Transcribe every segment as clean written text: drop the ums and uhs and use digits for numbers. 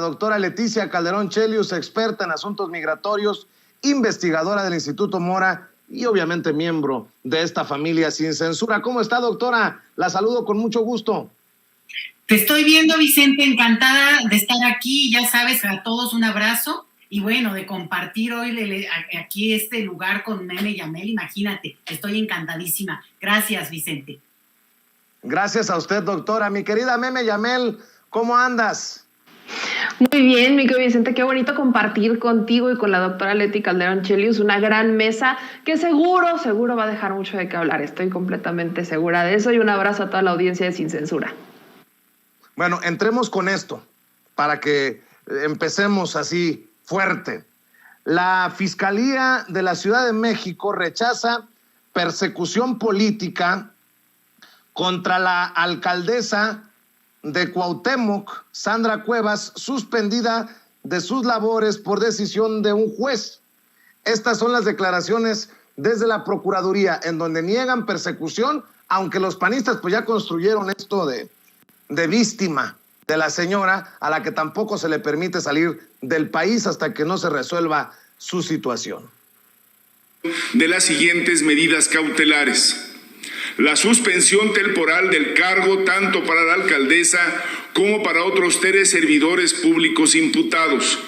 doctora Leticia Calderón Chelius, experta en asuntos migratorios, investigadora del Instituto Mora y obviamente miembro de esta familia sin censura. ¿Cómo está, doctora? La saludo con mucho gusto. Te estoy viendo, Vicente, encantada de estar aquí. Ya sabes, a todos un abrazo. Y bueno, de compartir hoy aquí este lugar con Meme Yamel, imagínate, estoy encantadísima. Gracias, Vicente. Gracias a usted, doctora. Mi querida Meme Yamel, ¿cómo andas? Muy bien, mi querido Vicente, qué bonito compartir contigo y con la doctora Leti Calderón Chelius una gran mesa que seguro va a dejar mucho de qué hablar. Estoy completamente segura de eso y un abrazo a toda la audiencia de Sin Censura. Bueno, entremos con esto para que empecemos así fuerte. La Fiscalía de la Ciudad de México rechaza persecución política contra la alcaldesa de Cuauhtémoc, Sandra Cuevas, suspendida de sus labores por decisión de un juez. Estas son las declaraciones desde la Procuraduría, en donde niegan persecución, aunque los panistas pues ya construyeron esto de víctima de la señora, a la que tampoco se le permite salir del país hasta que no se resuelva su situación. De las siguientes medidas cautelares: la suspensión temporal del cargo tanto para la alcaldesa como para otros 3 servidores públicos imputados,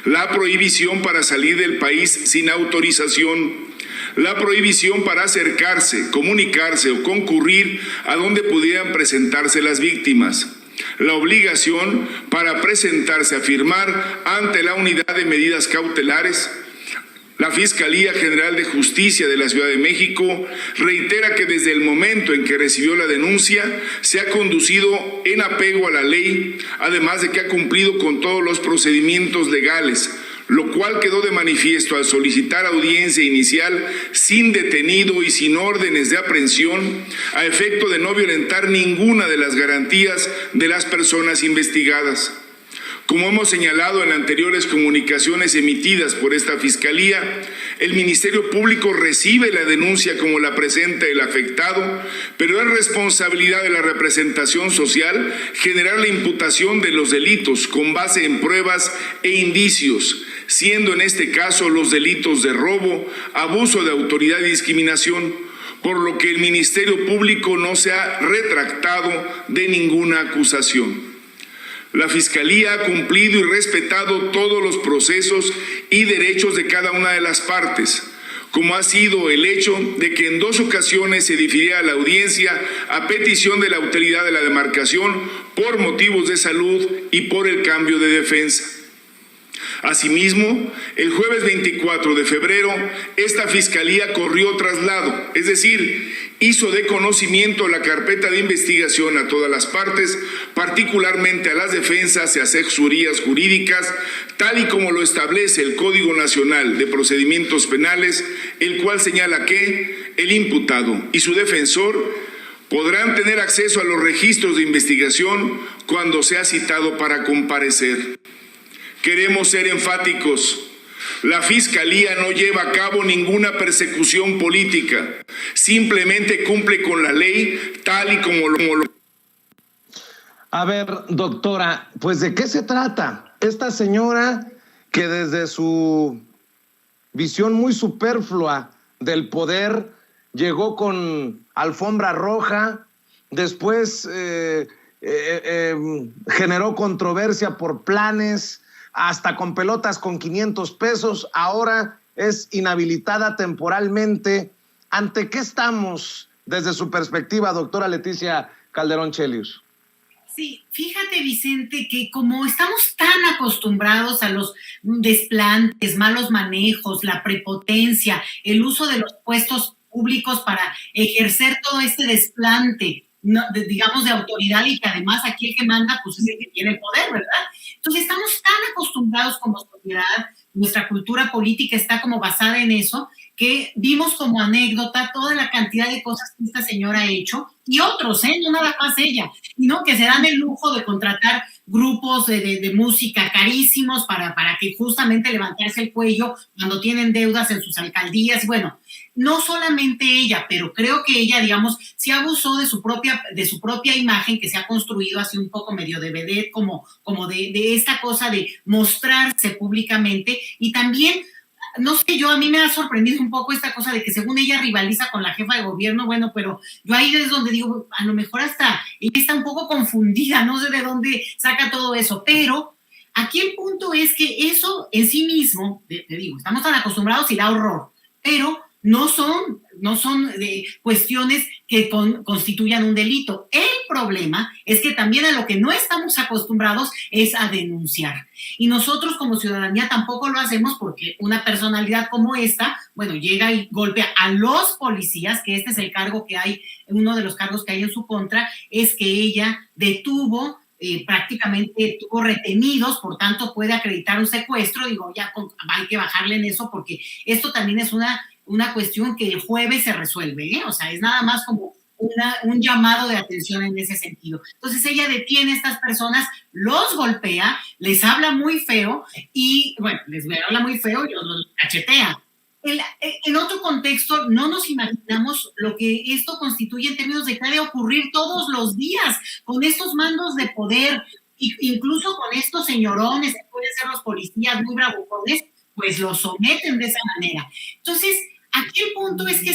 la prohibición para salir del país sin autorización, la prohibición para acercarse, comunicarse o concurrir a donde pudieran presentarse las víctimas, la obligación para presentarse a firmar ante la Unidad de Medidas Cautelares. La Fiscalía General de Justicia de la Ciudad de México reitera que desde el momento en que recibió la denuncia se ha conducido en apego a la ley, además de que ha cumplido con todos los procedimientos legales, lo cual quedó de manifiesto al solicitar audiencia inicial sin detenido y sin órdenes de aprehensión, a efecto de no violentar ninguna de las garantías de las personas investigadas. Como hemos señalado en anteriores comunicaciones emitidas por esta Fiscalía, el Ministerio Público recibe la denuncia como la presenta el afectado, pero es responsabilidad de la representación social generar la imputación de los delitos con base en pruebas e indicios, siendo en este caso los delitos de robo, abuso de autoridad y discriminación, por lo que el Ministerio Público no se ha retractado de ninguna acusación. La Fiscalía ha cumplido y respetado todos los procesos y derechos de cada una de las partes, como ha sido el hecho de que en 2 ocasiones se difiriera la audiencia a petición de la autoridad de la demarcación por motivos de salud y por el cambio de defensa. Asimismo, el jueves 24 de febrero, esta Fiscalía corrió traslado, es decir, hizo de conocimiento la carpeta de investigación a todas las partes, particularmente a las defensas y asesorías jurídicas, tal y como lo establece el Código Nacional de Procedimientos Penales, el cual señala que el imputado y su defensor podrán tener acceso a los registros de investigación cuando sea citado para comparecer. Queremos ser enfáticos. La Fiscalía no lleva a cabo ninguna persecución política, simplemente cumple con la ley tal y como lo... A ver, doctora, pues ¿de qué se trata? Esta señora que desde su visión muy superflua del poder llegó con alfombra roja, después generó controversia por planes, hasta con pelotas con 500 pesos, ahora es inhabilitada temporalmente. ¿Ante qué estamos desde su perspectiva, doctora Leticia Calderón Chelius? Sí, fíjate, Vicente, que como estamos tan acostumbrados a los desplantes, malos manejos, la prepotencia, el uso de los puestos públicos para ejercer todo este desplante, no, digamos, de autoridad, y que además aquí el que manda pues es el que tiene el poder, ¿verdad? Entonces estamos tan acostumbrados como sociedad, nuestra cultura política está como basada en eso, que vimos como anécdota toda la cantidad de cosas que esta señora ha hecho, y otros, no nada más ella, ¿no? Que se dan el lujo de contratar grupos de música carísimos para que justamente levantarse el cuello cuando tienen deudas en sus alcaldías. Bueno, no solamente ella, pero creo que ella, digamos, sí abusó de su propia imagen que se ha construido así un poco medio de vedette, como de esta cosa de mostrarse públicamente. Y también, no sé, a mí me ha sorprendido un poco esta cosa de que según ella rivaliza con la jefa de gobierno. Bueno, pero yo ahí es donde digo, a lo mejor hasta ella está un poco confundida, no sé de dónde saca todo eso, pero aquí el punto es que eso en sí mismo, te digo, estamos tan acostumbrados y da horror, pero no son cuestiones que constituyan un delito. El problema es que también a lo que no estamos acostumbrados es a denunciar. Y nosotros como ciudadanía tampoco lo hacemos porque una personalidad como esta, bueno, llega y golpea a los policías, que este es el cargo que hay, uno de los cargos que hay en su contra, es que ella detuvo, prácticamente tuvo retenidos, por tanto puede acreditar un secuestro. Digo, ya hay que bajarle en eso porque esto también es una cuestión que el jueves se resuelve, ¿eh? O sea, es nada más como un llamado de atención en ese sentido. Entonces ella detiene a estas personas, los golpea, les habla muy feo y, bueno, les habla muy feo y los cachetea. En otro contexto, no nos imaginamos lo que esto constituye en términos de que ha de ocurrir todos los días con estos mandos de poder, incluso con estos señorones que pueden ser los policías muy bravucones, pues los someten de esa manera. Entonces, aquí el punto es que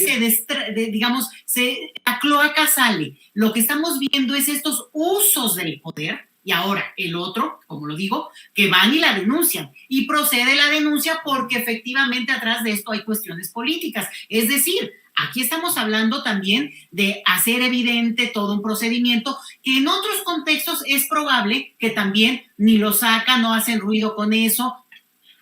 la cloaca sale. Lo que estamos viendo es estos usos del poder. Y ahora el otro, como lo digo, que van y la denuncian. Y procede la denuncia porque efectivamente atrás de esto hay cuestiones políticas. Es decir, aquí estamos hablando también de hacer evidente todo un procedimiento que en otros contextos es probable que también ni lo sacan, no hacen ruido con eso.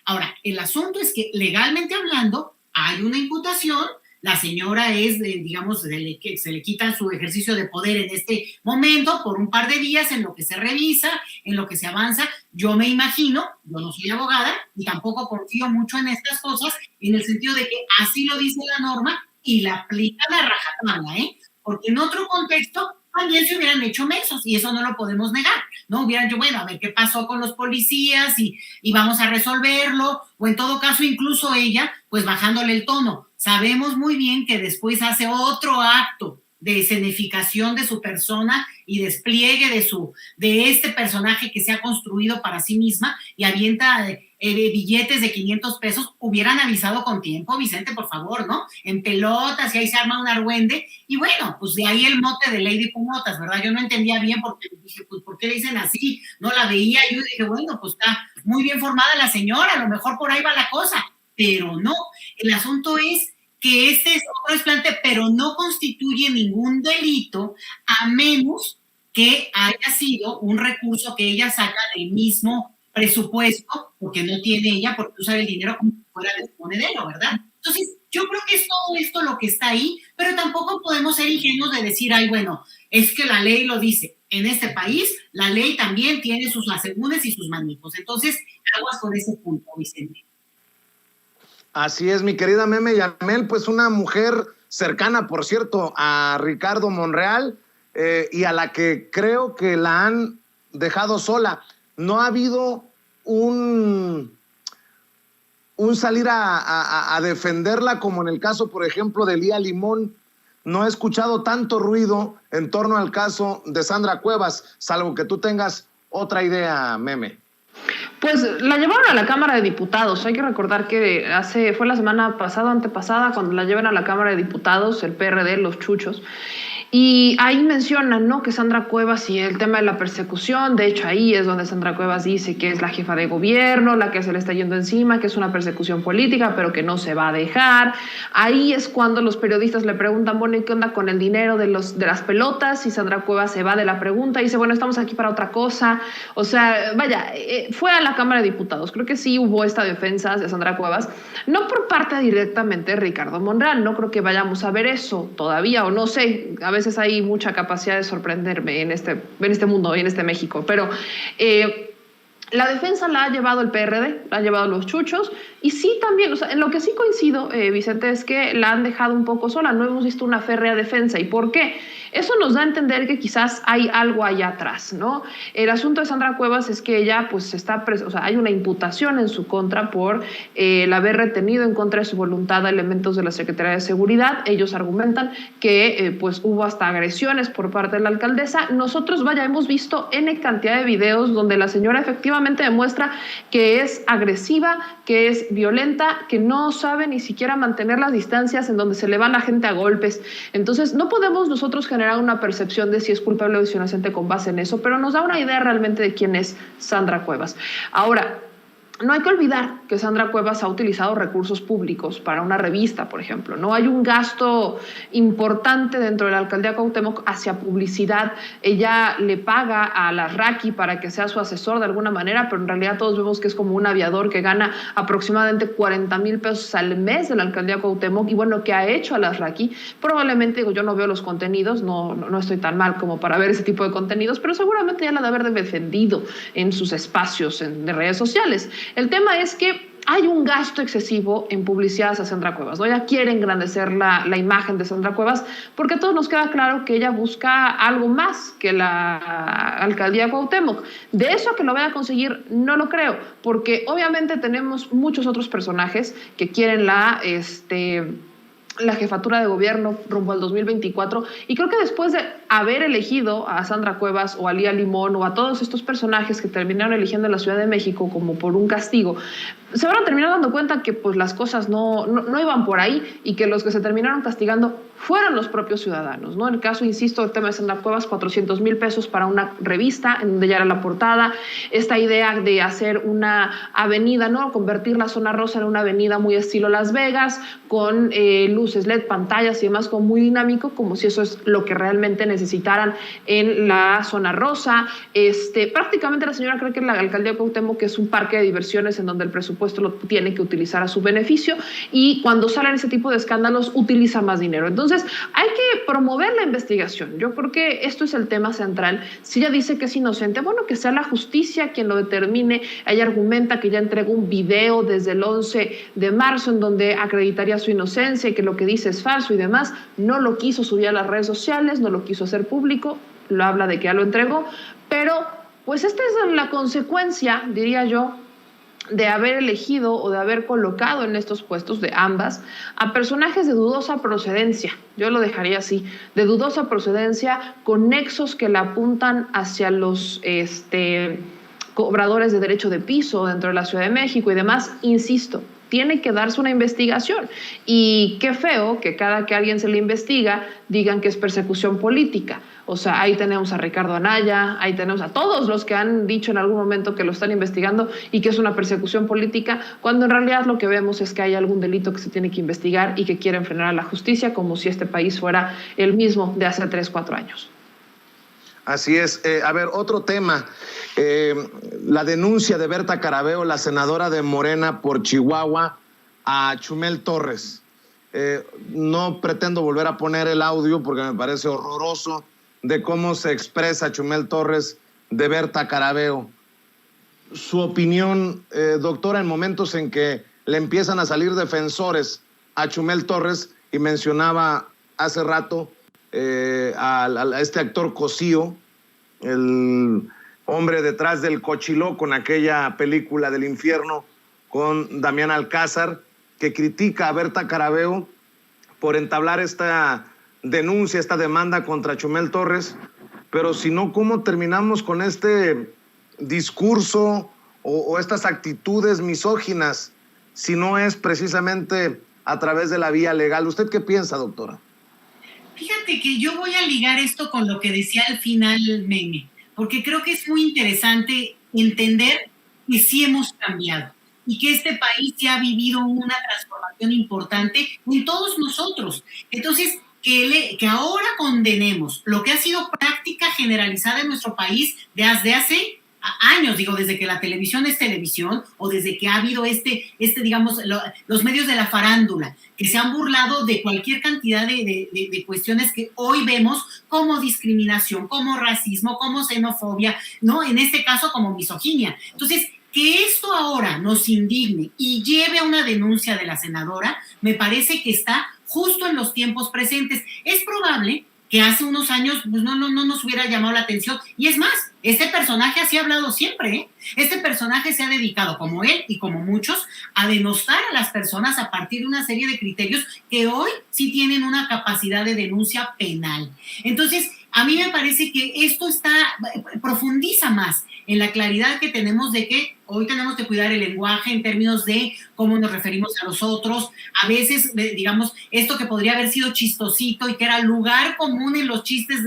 Ahora, el asunto es que legalmente hablando hay una imputación. La señora es, se le quita su ejercicio de poder en este momento por un par de días en lo que se revisa, en lo que se avanza. Yo me imagino, yo no soy abogada y tampoco confío mucho en estas cosas, en el sentido de que así lo dice la norma y la aplican a rajatabla, ¿eh? Porque en otro contexto también se hubieran hecho mensos y eso no lo podemos negar, ¿no? Hubieran dicho, bueno, a ver qué pasó con los policías y vamos a resolverlo, o en todo caso incluso ella, pues bajándole el tono. Sabemos muy bien que después hace otro acto de escenificación de su persona y despliegue de este personaje que se ha construido para sí misma y avienta billetes de 500 pesos. Hubieran avisado con tiempo, Vicente, por favor, ¿no? En pelotas y ahí se arma un argüende y bueno, pues de ahí el mote de Lady Pumotas, ¿verdad? Yo no entendía bien porque dije, pues ¿por qué le dicen así? No la veía, yo dije, bueno, pues está muy bien formada la señora, a lo mejor por ahí va la cosa, pero no, el asunto es que este es otro desplante, pero no constituye ningún delito a menos que haya sido un recurso que ella saca del mismo presupuesto, porque no tiene ella, porque usa el dinero como si fuera de monedero, ¿verdad? Entonces, yo creo que es todo esto lo que está ahí, pero tampoco podemos ser ingenuos de decir, ay, bueno, es que la ley lo dice. En este país, la ley también tiene sus asegúnes y sus manijos. Entonces, aguas con ese punto, Vicente. Así es, mi querida Meme Yamel, pues una mujer cercana, por cierto, a Ricardo Monreal y a la que creo que la han dejado sola. No ha habido un salir a defenderla como en el caso, por ejemplo, de Lía Limón. No he escuchado tanto ruido en torno al caso de Sandra Cuevas, salvo que tú tengas otra idea, Meme. Pues la llevaron a la Cámara de Diputados. Hay que recordar que fue la semana pasada, antepasada, cuando la llevan a la Cámara de Diputados, el PRD, los chuchos. Y ahí mencionan, ¿no?, que Sandra Cuevas y el tema de la persecución. De hecho, ahí es donde Sandra Cuevas dice que es la jefa de gobierno, la que se le está yendo encima, que es una persecución política, pero que no se va a dejar. Ahí es cuando los periodistas le preguntan, bueno, ¿y qué onda con el dinero de las pelotas? Y Sandra Cuevas se va de la pregunta y dice, bueno, estamos aquí para otra cosa. O sea, vaya, fue a la Cámara de Diputados. Creo que sí hubo esta defensa de Sandra Cuevas, no por parte directamente de Ricardo Monreal. No creo que vayamos a ver eso todavía, o no sé, a veces hay mucha capacidad de sorprenderme en este mundo y en este México, pero La defensa la ha llevado el PRD, la han llevado los chuchos, y sí también, o sea, en lo que sí coincido, Vicente, es que la han dejado un poco sola, no hemos visto una férrea defensa. ¿Y por qué? Eso nos da a entender que quizás hay algo allá atrás, ¿no? El asunto de Sandra Cuevas es que ella, pues, o sea, hay una imputación en su contra por el haber retenido en contra de su voluntad a elementos de la Secretaría de Seguridad. Ellos argumentan que, pues, hubo hasta agresiones por parte de la alcaldesa. Nosotros, vaya, hemos visto N cantidad de videos donde la señora efectivamente demuestra que es agresiva, que es violenta, que no sabe ni siquiera mantener las distancias, en donde se le va la gente a golpes. Entonces, no podemos nosotros generar una percepción de si es culpable o si es inocente con base en eso, pero nos da una idea realmente de quién es Sandra Cuevas. Ahora, no hay que olvidar que Sandra Cuevas ha utilizado recursos públicos para una revista, por ejemplo. No hay un gasto importante dentro de la alcaldía Cuauhtémoc hacia publicidad. Ella le paga a Larraqui para que sea su asesor de alguna manera, pero en realidad todos vemos que es como un aviador que gana aproximadamente 40,000 pesos al mes de la alcaldía Cuauhtémoc. Y bueno, ¿qué ha hecho a Larraqui? Probablemente, digo, yo no veo los contenidos, no estoy tan mal como para ver ese tipo de contenidos, pero seguramente ya la de haber defendido en sus espacios de redes sociales. El tema es que hay un gasto excesivo en publicidad a Sandra Cuevas, ¿no? Ella quiere engrandecer la imagen de Sandra Cuevas porque a todos nos queda claro que ella busca algo más que la alcaldía Cuauhtémoc. De eso que lo vaya a conseguir, no lo creo, porque obviamente tenemos muchos otros personajes que quieren la jefatura de gobierno rumbo al 2024, y creo que después de haber elegido a Sandra Cuevas o a Lía Limón o a todos estos personajes que terminaron eligiendo en la Ciudad de México como por un castigo, se van a terminar dando cuenta que pues las cosas no iban por ahí, y que los que se terminaron castigando fueron los propios ciudadanos, ¿no? En el caso, insisto, el tema de Sandra Cuevas, 400,000 pesos para una revista en donde ya era la portada, esta idea de hacer una avenida, ¿no? Convertir la zona rosa en una avenida muy estilo Las Vegas, con luces LED, pantallas y demás, como muy dinámico, como si eso es lo que realmente necesitaran en la zona rosa. Prácticamente la señora cree que la alcaldía de Cuauhtémoc, que es un parque de diversiones en donde el presupuesto lo tiene que utilizar a su beneficio, y cuando salen ese tipo de escándalos utiliza más dinero. Entonces, hay que promover la investigación. Yo creo que esto es el tema central. Si ella dice que es inocente, bueno, que sea la justicia quien lo determine. Ella argumenta que ya entregó un video desde el 11 de marzo en donde acreditaría su inocencia y que lo que dice es falso y demás. No lo quiso subir a las redes sociales, no lo quiso hacer público, lo habla de que ya lo entregó, pero pues esta es la consecuencia, diría yo, de haber elegido o de haber colocado en estos puestos de ambas a personajes de dudosa procedencia. Yo lo dejaría así, de dudosa procedencia, con nexos que la apuntan hacia los cobradores de derecho de piso dentro de la Ciudad de México y demás. Insisto, tiene que darse una investigación, y qué feo que cada que alguien se le investiga digan que es persecución política. O sea, ahí tenemos a Ricardo Anaya, ahí tenemos a todos los que han dicho en algún momento que lo están investigando y que es una persecución política, cuando en realidad lo que vemos es que hay algún delito que se tiene que investigar y que quieren frenar a la justicia, como si este país fuera el mismo de hace 3-4 años. Así es. A ver, otro tema. La denuncia de Berta Carabeo, la senadora de Morena por Chihuahua, a Chumel Torres. No pretendo volver a poner el audio porque me parece horroroso de cómo se expresa Chumel Torres de Berta Carabeo. Su opinión, doctora, en momentos en que le empiezan a salir defensores a Chumel Torres, y mencionaba hace rato a este actor Cosío, el hombre detrás del Cochiloco, en aquella película del infierno con Damián Alcázar, que critica a Berta Carabeo por entablar esta denuncia, esta demanda contra Chumel Torres. Pero si no, ¿cómo terminamos con este discurso o estas actitudes misóginas si no es precisamente a través de la vía legal? ¿Usted qué piensa, doctora? Fíjate que yo voy a ligar esto con lo que decía al final Meme, porque creo que es muy interesante entender que sí hemos cambiado y que este país ya ha vivido una transformación importante en todos nosotros. Entonces, que ahora condenemos lo que ha sido práctica generalizada en nuestro país desde hace años, digo, desde que la televisión es televisión o desde que ha habido digamos, los medios de la farándula, que se han burlado de cualquier cantidad de cuestiones que hoy vemos como discriminación, como racismo, como xenofobia, ¿no? En este caso como misoginia. Entonces, que esto ahora nos indigne y lleve a una denuncia de la senadora, me parece que está justo en los tiempos presentes. Es probable que hace unos años pues no nos hubiera llamado la atención. Y es más, este personaje así ha hablado siempre, ¿eh? Este personaje se ha dedicado, como él y como muchos, a denostar a las personas a partir de una serie de criterios que hoy sí tienen una capacidad de denuncia penal. Entonces, a mí me parece que esto profundiza más en la claridad que tenemos de que hoy tenemos que cuidar el lenguaje en términos de cómo nos referimos a los otros. A veces, digamos, esto que podría haber sido chistosito y que era lugar común en los chistes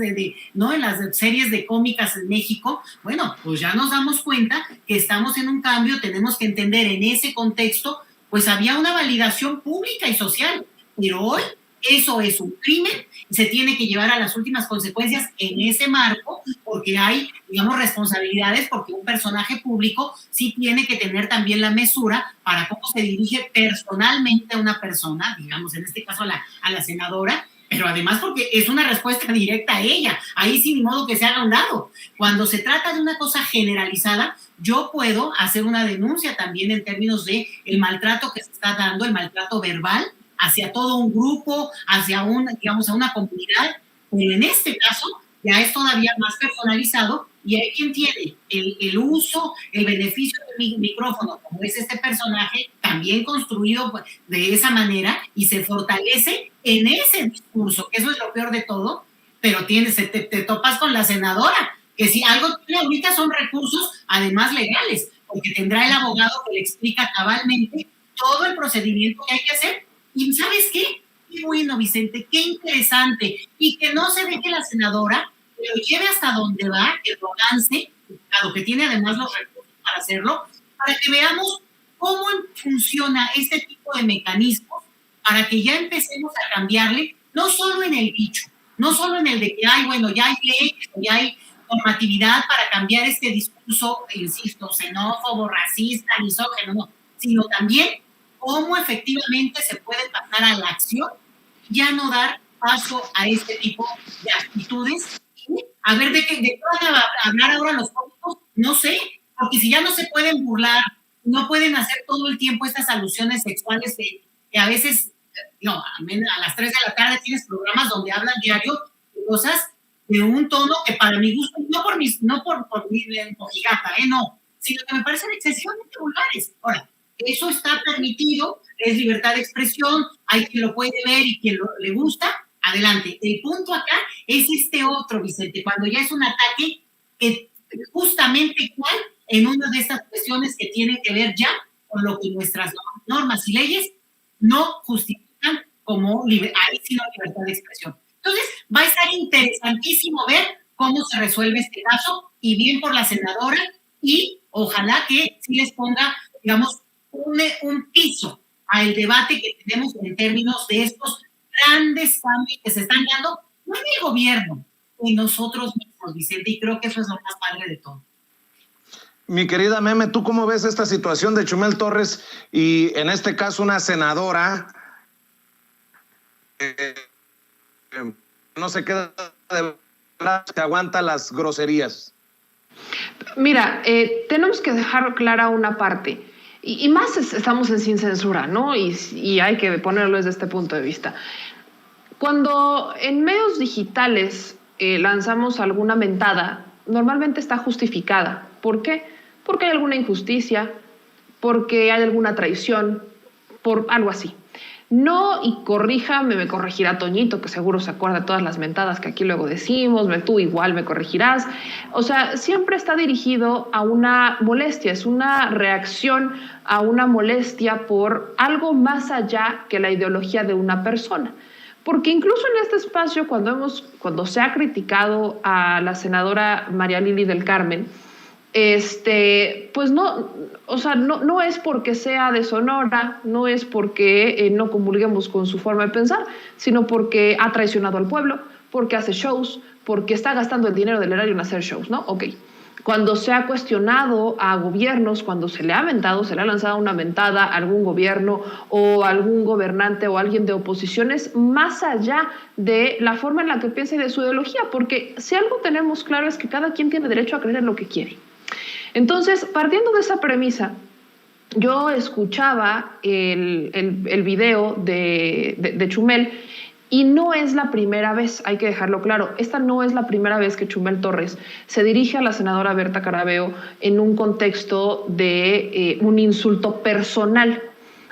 ¿no? En las series de cómicas en México, bueno, pues ya nos damos cuenta que estamos en un cambio, tenemos que entender en ese contexto, pues había una validación pública y social, pero hoy eso es un crimen y se tiene que llevar a las últimas consecuencias en ese marco, porque hay, digamos, responsabilidades, porque un personaje público sí tiene que tener también la mesura para cómo se dirige personalmente a una persona, digamos, en este caso a la senadora, pero además porque es una respuesta directa a ella, ahí sin modo que se haga a un lado. Cuando se trata de una cosa generalizada, yo puedo hacer una denuncia también en términos de el maltrato que se está dando, el maltrato verbal, hacia todo un grupo, hacia digamos, a una comunidad, pero en este caso ya es todavía más personalizado y hay quien tiene el uso, el beneficio del micrófono, como es este personaje, también construido de esa manera y se fortalece en ese discurso, que eso es lo peor de todo, pero te topas con la senadora, que si algo tiene ahorita son recursos además legales, porque tendrá el abogado que le explica cabalmente todo el procedimiento que hay que hacer. ¿Y sabes qué? Qué bueno, Vicente, qué interesante. Y que no se deje la senadora, que lo lleve hasta donde va, que lo avance, a lo que tiene además los recursos para hacerlo, para que veamos cómo funciona este tipo de mecanismos, para que ya empecemos a cambiarle, no solo en el dicho, no solo en el de que, bueno, ya hay ley, ya hay normatividad para cambiar este discurso, insisto, xenófobo, racista, misógino, no, sino también cómo efectivamente se puede pasar a la acción, ya no dar paso a este tipo de actitudes. A ver, ¿de qué van a hablar ahora los públicos? No sé, porque si ya no se pueden burlar, no pueden hacer todo el tiempo estas alusiones sexuales que a veces, no, a las 3 de la tarde tienes programas donde hablan diario de cosas de un tono que para mi gusto, no por mi mojigata, no, sino que me parecen excesivamente vulgares. Ahora, eso está permitido, es libertad de expresión, hay quien lo puede ver y quien le gusta, adelante. El punto acá es este otro, Vicente, cuando ya es un ataque que justamente igual en una de estas cuestiones que tienen que ver ya con lo que nuestras normas y leyes no justifican como ahí sino libertad de expresión. Entonces, va a estar interesantísimo ver cómo se resuelve este caso, y bien por la senadora, y ojalá que sí les ponga, digamos, un piso al debate que tenemos en términos de estos grandes cambios que se están dando, no en el gobierno, en nosotros mismos, Vicente, y creo que eso es lo más padre de todo. Mi querida Meme, ¿tú cómo ves esta situación de Chumel Torres y en este caso una senadora no se queda de brazos, que aguanta las groserías? Mira, tenemos que dejar clara una parte. Y más estamos en Sin Censura, ¿no? Y hay que ponerlo desde este punto de vista. Cuando en medios digitales lanzamos alguna mentada, normalmente está justificada. ¿Por qué? Porque hay alguna injusticia, porque hay alguna traición, por algo así. No, y me corregirá Toñito, que seguro se acuerda de todas las mentadas que aquí luego decimos, tú igual me corregirás. O sea, siempre está dirigido a una molestia, es una reacción a una molestia por algo más allá que la ideología de una persona. Porque incluso en este espacio, cuando se ha criticado a la senadora María Lili del Carmen, pues no, o sea, no es porque sea de Sonora, no es porque no comulguemos con su forma de pensar, sino porque ha traicionado al pueblo, porque hace shows, porque está gastando el dinero del erario en hacer shows, ¿no? Ok. Cuando se ha cuestionado a gobiernos, cuando se le ha aventado, se le ha lanzado una mentada a algún gobierno o algún gobernante o alguien de oposiciones, más allá de la forma en la que piensa y de su ideología, porque si algo tenemos claro es que cada quien tiene derecho a creer en lo que quiere. Entonces, partiendo de esa premisa, yo escuchaba el video de Chumel. Y no es la primera vez, hay que dejarlo claro, esta no es la primera vez que Chumel Torres se dirige a la senadora Berta Carabeo en un contexto de un insulto personal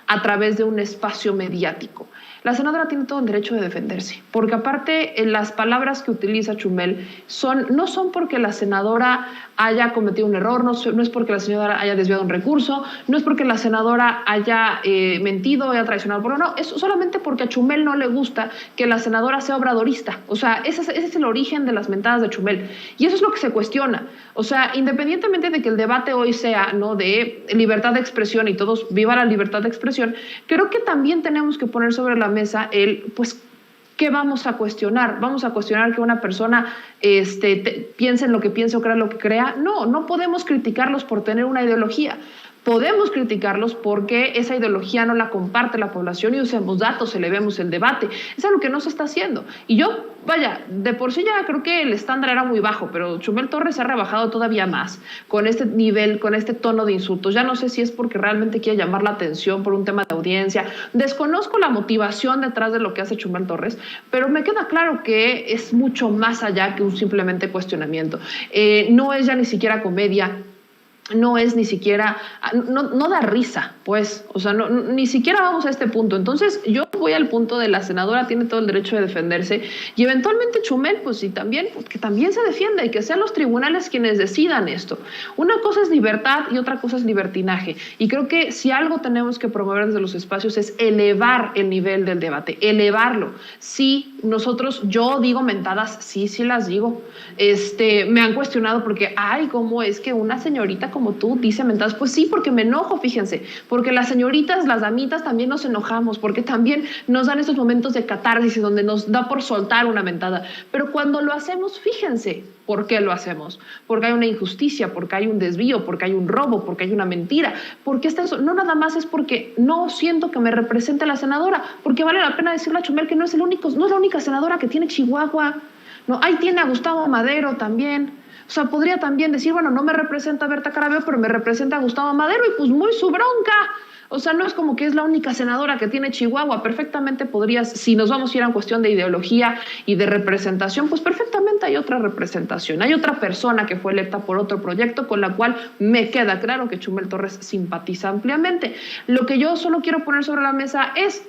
a través de un espacio mediático. La senadora tiene todo el derecho de defenderse, porque aparte las palabras que utiliza Chumel no son porque la senadora haya cometido un error, no es porque la senadora haya desviado un recurso, no es porque la senadora haya mentido o haya traicionado, no, es solamente porque a Chumel no le gusta que la senadora sea obradorista. O sea, ese es el origen de las mentadas de Chumel, y eso es lo que se cuestiona. O sea, independientemente de que el debate hoy sea, ¿no?, de libertad de expresión y todos viva la libertad de expresión, creo que también tenemos que poner sobre la mesa pues, ¿qué vamos a cuestionar? ¿Vamos a cuestionar que una persona piense en lo que piense o crea lo que crea? No podemos criticarlos por tener una ideología. Podemos criticarlos porque esa ideología no la comparte la población y usemos datos, elevemos el debate. Es algo que no se está haciendo. Y yo, vaya, de por sí ya creo que el estándar era muy bajo, pero Chumel Torres se ha rebajado todavía más con este nivel, con este tono de insultos. Ya no sé si es porque realmente quiere llamar la atención por un tema de audiencia. Desconozco la motivación detrás de lo que hace Chumel Torres, pero me queda claro que es mucho más allá que un simplemente cuestionamiento. No es ya ni siquiera comedia. No es ni siquiera, no da risa, pues, o sea, ni siquiera vamos a este punto. Entonces yo voy al punto de la senadora tiene todo el derecho de defenderse y eventualmente Chumel, pues sí, también, que también se defienda y que sean los tribunales quienes decidan esto. Una cosa es libertad y otra cosa es libertinaje, y creo que si algo tenemos que promover desde los espacios es elevar el nivel del debate, elevarlo. Sí, yo digo mentadas, sí las digo. Me han cuestionado porque, ¿cómo es que una señorita como tú dice mentadas? Pues sí, porque me enojo, fíjense, porque las señoritas, las damitas también nos enojamos, porque también nos dan estos momentos de catarsis donde nos da por soltar una mentada, pero cuando lo hacemos, fíjense, ¿por qué lo hacemos? Porque hay una injusticia, porque hay un desvío, porque hay un robo, porque hay una mentira, porque no nada más es porque no siento que me represente la senadora, porque vale la pena decirle a Chumel que no es la única senadora que tiene Chihuahua, no, ahí tiene a Gustavo Madero también. O sea, podría también decir, bueno, no me representa a Berta Carabeo, pero me representa a Gustavo Madero, y pues muy su bronca. O sea, no es como que es la única senadora que tiene Chihuahua. Perfectamente podrías, si nos vamos a ir a cuestión de ideología y de representación, pues perfectamente hay otra representación. Hay otra persona que fue electa por otro proyecto con la cual me queda claro que Chumel Torres simpatiza ampliamente. Lo que yo solo quiero poner sobre la mesa es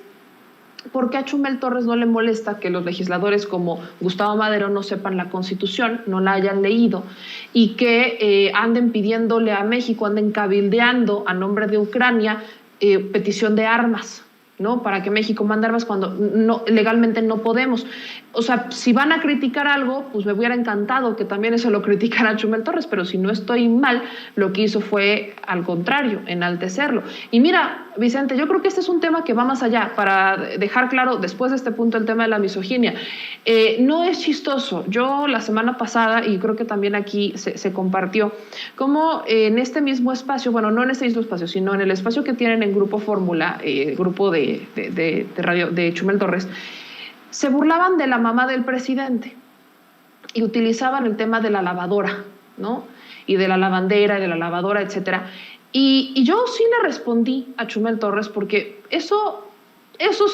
¿por qué a Chumel Torres no le molesta que los legisladores como Gustavo Madero no sepan la Constitución, no la hayan leído y que anden pidiéndole a México, anden cabildeando a nombre de Ucrania petición de armas, ¿no?, para que México mande armas cuando legalmente no podemos? O sea, si van a criticar algo, pues me hubiera encantado que también eso lo criticara a Chumel Torres, pero si no estoy mal, lo que hizo fue, al contrario, enaltecerlo. Y mira, Vicente, yo creo que este es un tema que va más allá, para dejar claro después de este punto el tema de la misoginia. No es chistoso. Yo la semana pasada, y creo que también aquí se compartió, como en este mismo espacio, bueno, no en este mismo espacio, sino en el espacio que tienen en Grupo Fórmula, grupo de radio de Chumel Torres, se burlaban de la mamá del presidente y utilizaban el tema de la lavadora, ¿no?, y de la lavandera y de la lavadora, etcétera. Y yo sí le respondí a Chumel Torres, porque eso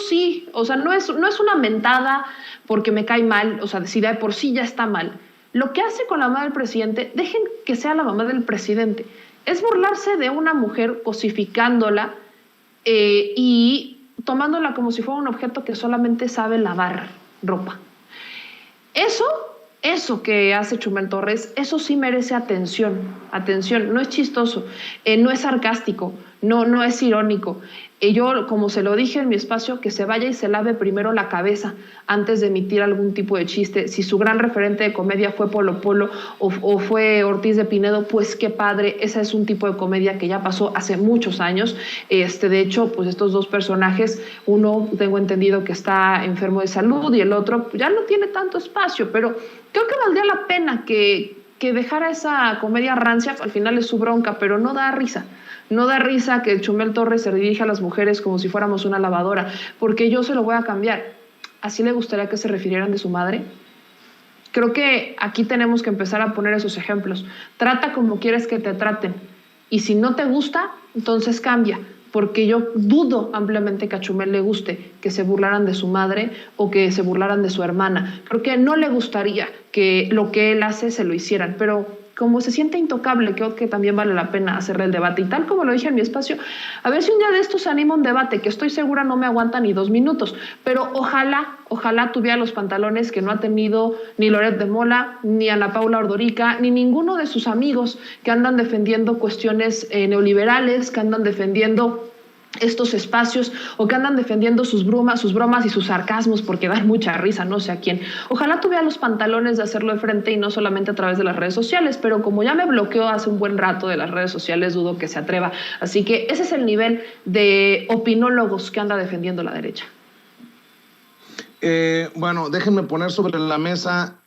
sí, o sea, no es una mentada porque me cae mal, o sea, si de por sí ya está mal. Lo que hace con la mamá del presidente, dejen que sea la mamá del presidente, es burlarse de una mujer, cosificándola y tomándola como si fuera un objeto que solamente sabe lavar ropa. Eso que hace Chumel Torres, eso sí merece atención, no es chistoso, no es sarcástico, no es irónico. Yo, como se lo dije en mi espacio, que se vaya y se lave primero la cabeza antes de emitir algún tipo de chiste. Si su gran referente de comedia fue Polo Polo o fue Ortiz de Pinedo, pues qué padre, ese es un tipo de comedia que ya pasó hace muchos años. De hecho, pues estos dos personajes, uno tengo entendido que está enfermo de salud y el otro ya no tiene tanto espacio, pero creo que valdría la pena que que dejara esa comedia rancia. Al final es su bronca, pero no da risa. No da risa que Chumel Torres se dirija a las mujeres como si fuéramos una lavadora, porque yo se lo voy a cambiar. ¿Así le gustaría que se refirieran de su madre? Creo que aquí tenemos que empezar a poner esos ejemplos. Trata como quieres que te traten. Y si no te gusta, entonces cambia. Porque yo dudo ampliamente que a Chumel le guste que se burlaran de su madre o que se burlaran de su hermana. Creo que no le gustaría que lo que él hace se lo hicieran, pero como se siente intocable, creo que también vale la pena hacerle el debate. Y tal como lo dije en mi espacio, a ver si un día de estos anima un debate, que estoy segura no me aguanta ni 2 minutos, pero ojalá tuviera los pantalones que no ha tenido ni Loret de Mola, ni Ana Paula Ordorica, ni ninguno de sus amigos que andan defendiendo cuestiones neoliberales, que andan defendiendo estos espacios o que andan defendiendo sus bromas y sus sarcasmos porque dan mucha risa, no sé a quién. Ojalá tuviera los pantalones de hacerlo de frente y no solamente a través de las redes sociales, pero como ya me bloqueó hace un buen rato de las redes sociales, dudo que se atreva. Así que ese es el nivel de opinólogos que anda defendiendo la derecha. Bueno, déjenme poner sobre la mesa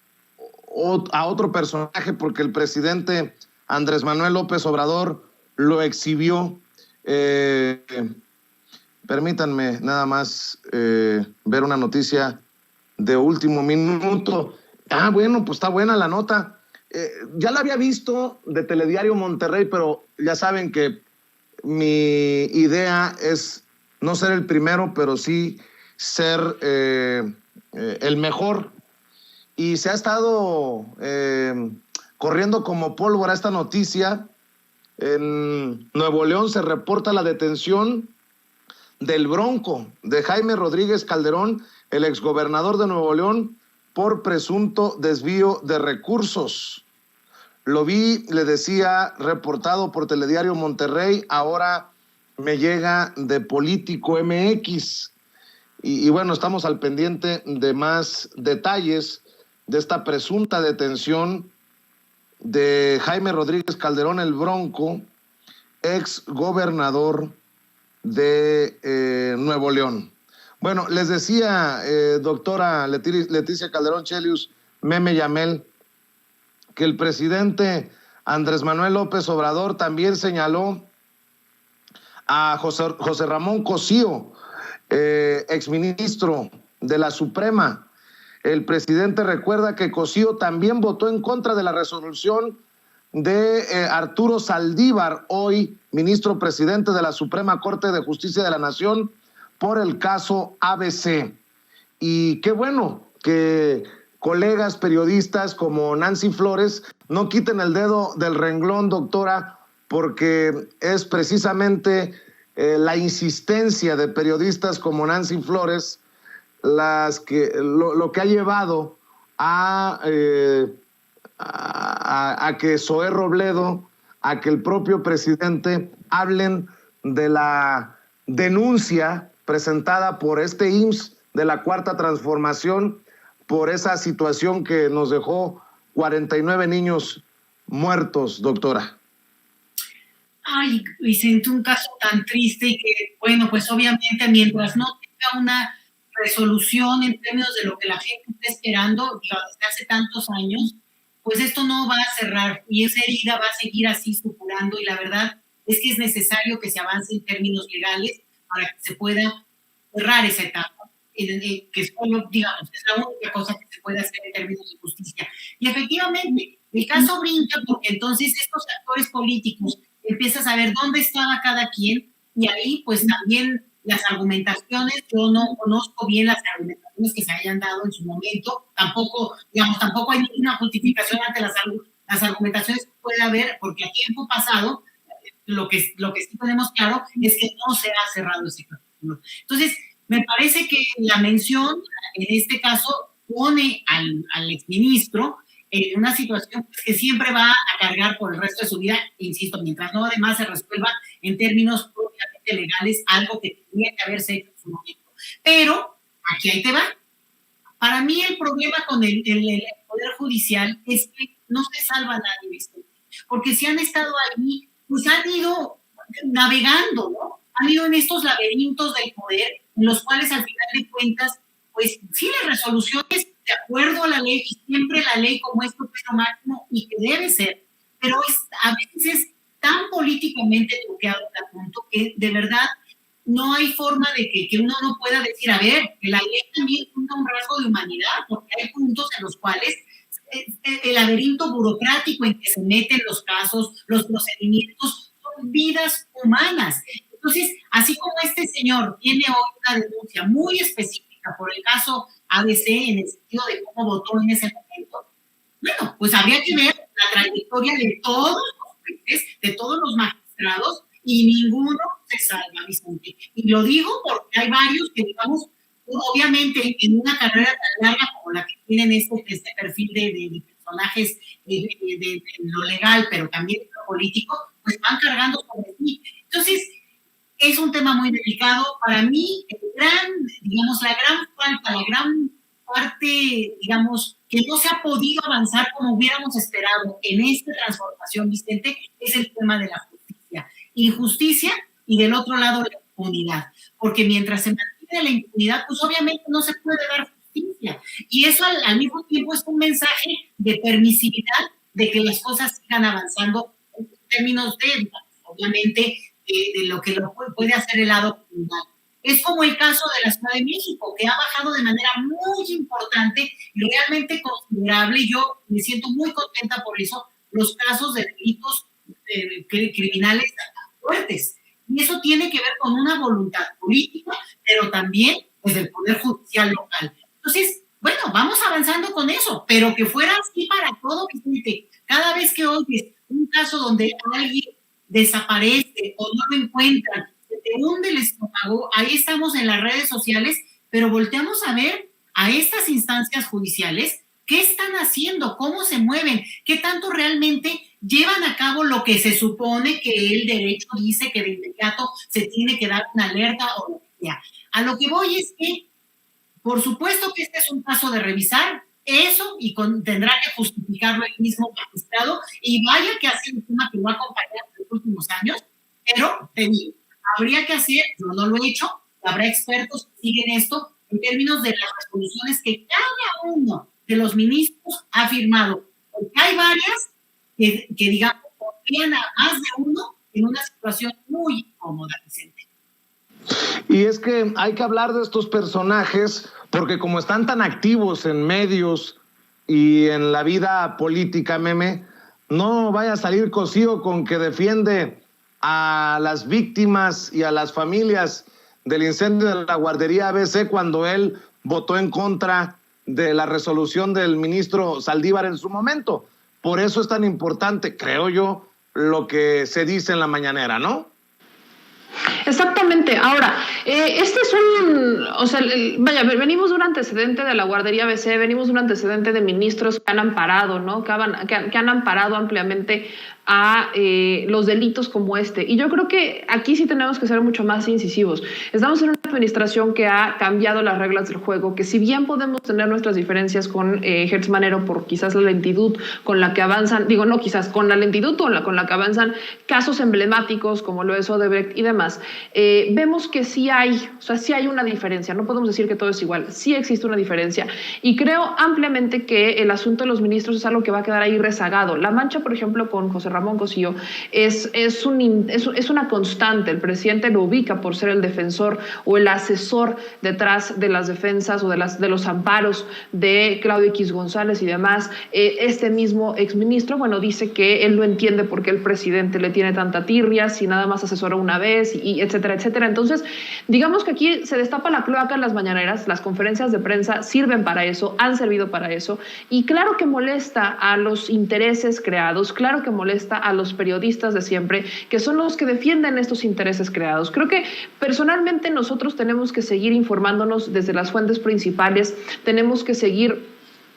a otro personaje, porque el presidente Andrés Manuel López Obrador lo exhibió. Permítanme nada más ver una noticia de último minuto. Bueno, pues está buena la nota. Ya la había visto de Telediario Monterrey, pero ya saben que mi idea es no ser el primero, pero sí ser el mejor. Y se ha estado corriendo como pólvora esta noticia. En Nuevo León se reporta la detención del Bronco, de Jaime Rodríguez Calderón, el exgobernador de Nuevo León, por presunto desvío de recursos. Lo vi, le decía, reportado por Telediario Monterrey, ahora me llega de Político MX. Y bueno, estamos al pendiente de más detalles de esta presunta detención de Jaime Rodríguez Calderón, el Bronco, ex gobernador de Nuevo León. Bueno, les decía, doctora Leticia Calderón Chelius, Meme Yamel, que el presidente Andrés Manuel López Obrador también señaló a José Ramón Cosío, exministro de la Suprema. El presidente recuerda que Cosío también votó en contra de la resolución de Arturo Saldívar, hoy ministro presidente de la Suprema Corte de Justicia de la Nación, por el caso ABC. Y qué bueno que colegas periodistas como Nancy Flores no quiten el dedo del renglón, doctora, porque es precisamente la insistencia de periodistas como Nancy Flores lo que ha llevado a que Zoé Robledo, a que el propio presidente hablen de la denuncia presentada por este IMSS de la Cuarta Transformación por esa situación que nos dejó 49 niños muertos, doctora. Ay, Vicente, un caso tan triste y que, bueno, pues obviamente mientras no tenga una resolución en términos de lo que la gente está esperando desde hace tantos años, pues esto no va a cerrar y esa herida va a seguir así supurando, y la verdad es que es necesario que se avance en términos legales para que se pueda cerrar esa etapa, que solo, digamos, es la única cosa que se puede hacer en términos de justicia. Y efectivamente, el caso brinca porque entonces estos actores políticos empiezan a saber dónde estaba cada quien, y ahí pues también las argumentaciones, yo no conozco bien las argumentaciones que se hayan dado en su momento, tampoco hay ninguna justificación ante las argumentaciones que puede haber, porque a tiempo pasado lo que sí tenemos claro es que no se ha cerrado ese capítulo. Entonces, me parece que la mención en este caso pone al exministro en una situación que siempre va a cargar por el resto de su vida, insisto, mientras no además se resuelva en términos propiamente legales, algo que tenía que haberse hecho en su momento. Pero, aquí ahí te va. Para mí el problema con el Poder Judicial es que no se salva nadie, Vicente, porque si han estado ahí, pues han ido navegando, ¿no? Han ido en estos laberintos del poder, en los cuales al final de cuentas, pues sí, las resoluciones de acuerdo a la ley, y siempre la ley como es tu peso máximo y que debe ser, pero a veces es tan políticamente truqueado el asunto que de verdad no hay forma de que uno no pueda decir, a ver, que la ley también junta un rasgo de humanidad, porque hay puntos en los cuales el laberinto burocrático en que se meten los casos, los procedimientos, son vidas humanas. Entonces, así como este señor tiene hoy una denuncia muy específica por el caso ABC en el sentido de cómo votó en ese momento, bueno, pues habría que ver la trayectoria de todos los jueces, de todos los magistrados, y ninguno se salva, Vicente. Y lo digo porque hay varios que, digamos, obviamente en una carrera tan larga como la que tienen este perfil de personajes de lo legal, pero también de lo político, pues van cargando sobre sí. Entonces, es un tema muy delicado. Para mí, la gran falta, la gran parte, digamos, que no se ha podido avanzar como hubiéramos esperado en esta transformación, Vicente, es el tema de la justicia. Injusticia y del otro lado la impunidad. Porque mientras se mantiene la impunidad, pues obviamente no se puede dar justicia. Y eso al mismo tiempo es un mensaje de permisividad, de que las cosas sigan avanzando en términos de, obviamente, de lo que puede hacer el lado criminal. Es como el caso de la Ciudad de México, que ha bajado de manera muy importante y realmente considerable. Yo me siento muy contenta por eso, los casos de delitos criminales fuertes. Y eso tiene que ver con una voluntad política, pero también pues, del Poder Judicial local. Entonces, bueno, vamos avanzando con eso, pero que fuera así para todo, Vicente. Cada vez que oyes un caso donde alguien desaparece o no lo encuentran, se te hunde el estómago, ahí estamos en las redes sociales, pero volteamos a ver a estas instancias judiciales, qué están haciendo, cómo se mueven, qué tanto realmente llevan a cabo lo que se supone que el derecho dice que de inmediato se tiene que dar una alerta o lo que sea. A lo que voy es que, por supuesto que este es un caso de revisar eso y tendrá que justificarlo el mismo magistrado, y vaya que ha sido un tema que lo ha acompañado en los últimos años, pero te digo, habría que hacer, yo no lo he hecho, habrá expertos que siguen esto en términos de las resoluciones que cada uno de los ministros ha firmado, porque hay varias que digamos, pondrían a más de uno en una situación muy incómoda, Vicente. Y es que hay que hablar de estos personajes porque como están tan activos en medios y en la vida política, Meme, no vaya a salir cosido con que defiende a las víctimas y a las familias del incendio de la guardería ABC cuando él votó en contra de la resolución del ministro Saldívar en su momento. Por eso es tan importante, creo yo, lo que se dice en la mañanera, ¿no? Exactamente. Ahora, este es venimos de un antecedente de la guardería ABC, venimos de un antecedente de ministros que han amparado, ¿no? Que han amparado ampliamente a los delitos como este. Y yo creo que aquí sí tenemos que ser mucho más incisivos. Estamos en una administración que ha cambiado las reglas del juego, que si bien podemos tener nuestras diferencias con Hertz Manero por quizás la lentitud con la que avanzan, con la lentitud con la que avanzan casos emblemáticos como lo es Odebrecht y demás, vemos que sí hay una diferencia. No podemos decir que todo es igual, sí existe una diferencia. Y creo ampliamente que el asunto de los ministros es algo que va a quedar ahí rezagado. La mancha, por ejemplo, con José Ramón Cosío es una constante. El presidente lo ubica por ser el defensor o el asesor detrás de las defensas o de los amparos de Claudio X González y demás. Este mismo exministro, dice que él no entiende por qué el presidente le tiene tanta tirria si nada más asesora una vez, y etcétera, etcétera. Entonces, digamos que aquí se destapa la cloaca en las mañaneras, las conferencias de prensa sirven para eso, han servido para eso, y claro que molesta a los intereses creados, claro que molesta a los periodistas de siempre, que son los que defienden estos intereses creados. Creo que personalmente nosotros tenemos que seguir informándonos desde las fuentes principales, tenemos que seguir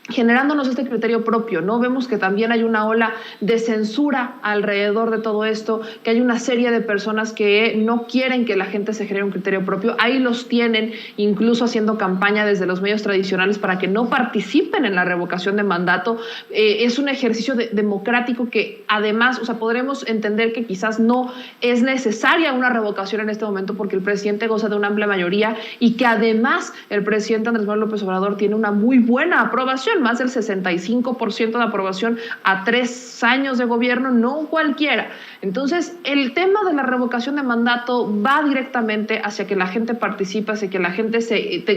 generándonos este criterio propio, ¿no? Vemos que también hay una ola de censura alrededor de todo esto, que hay una serie de personas que no quieren que la gente se genere un criterio propio. Ahí los tienen, incluso haciendo campaña desde los medios tradicionales para que no participen en la revocación de mandato. Es un ejercicio democrático que además, o sea, podremos entender que quizás no es necesaria una revocación en este momento porque el presidente goza de una amplia mayoría y que además el presidente Andrés Manuel López Obrador tiene una muy buena aprobación, más del 65% de aprobación a 3 años de gobierno, no cualquiera. Entonces, el tema de la revocación de mandato va directamente hacia que la gente participe, hacia que la gente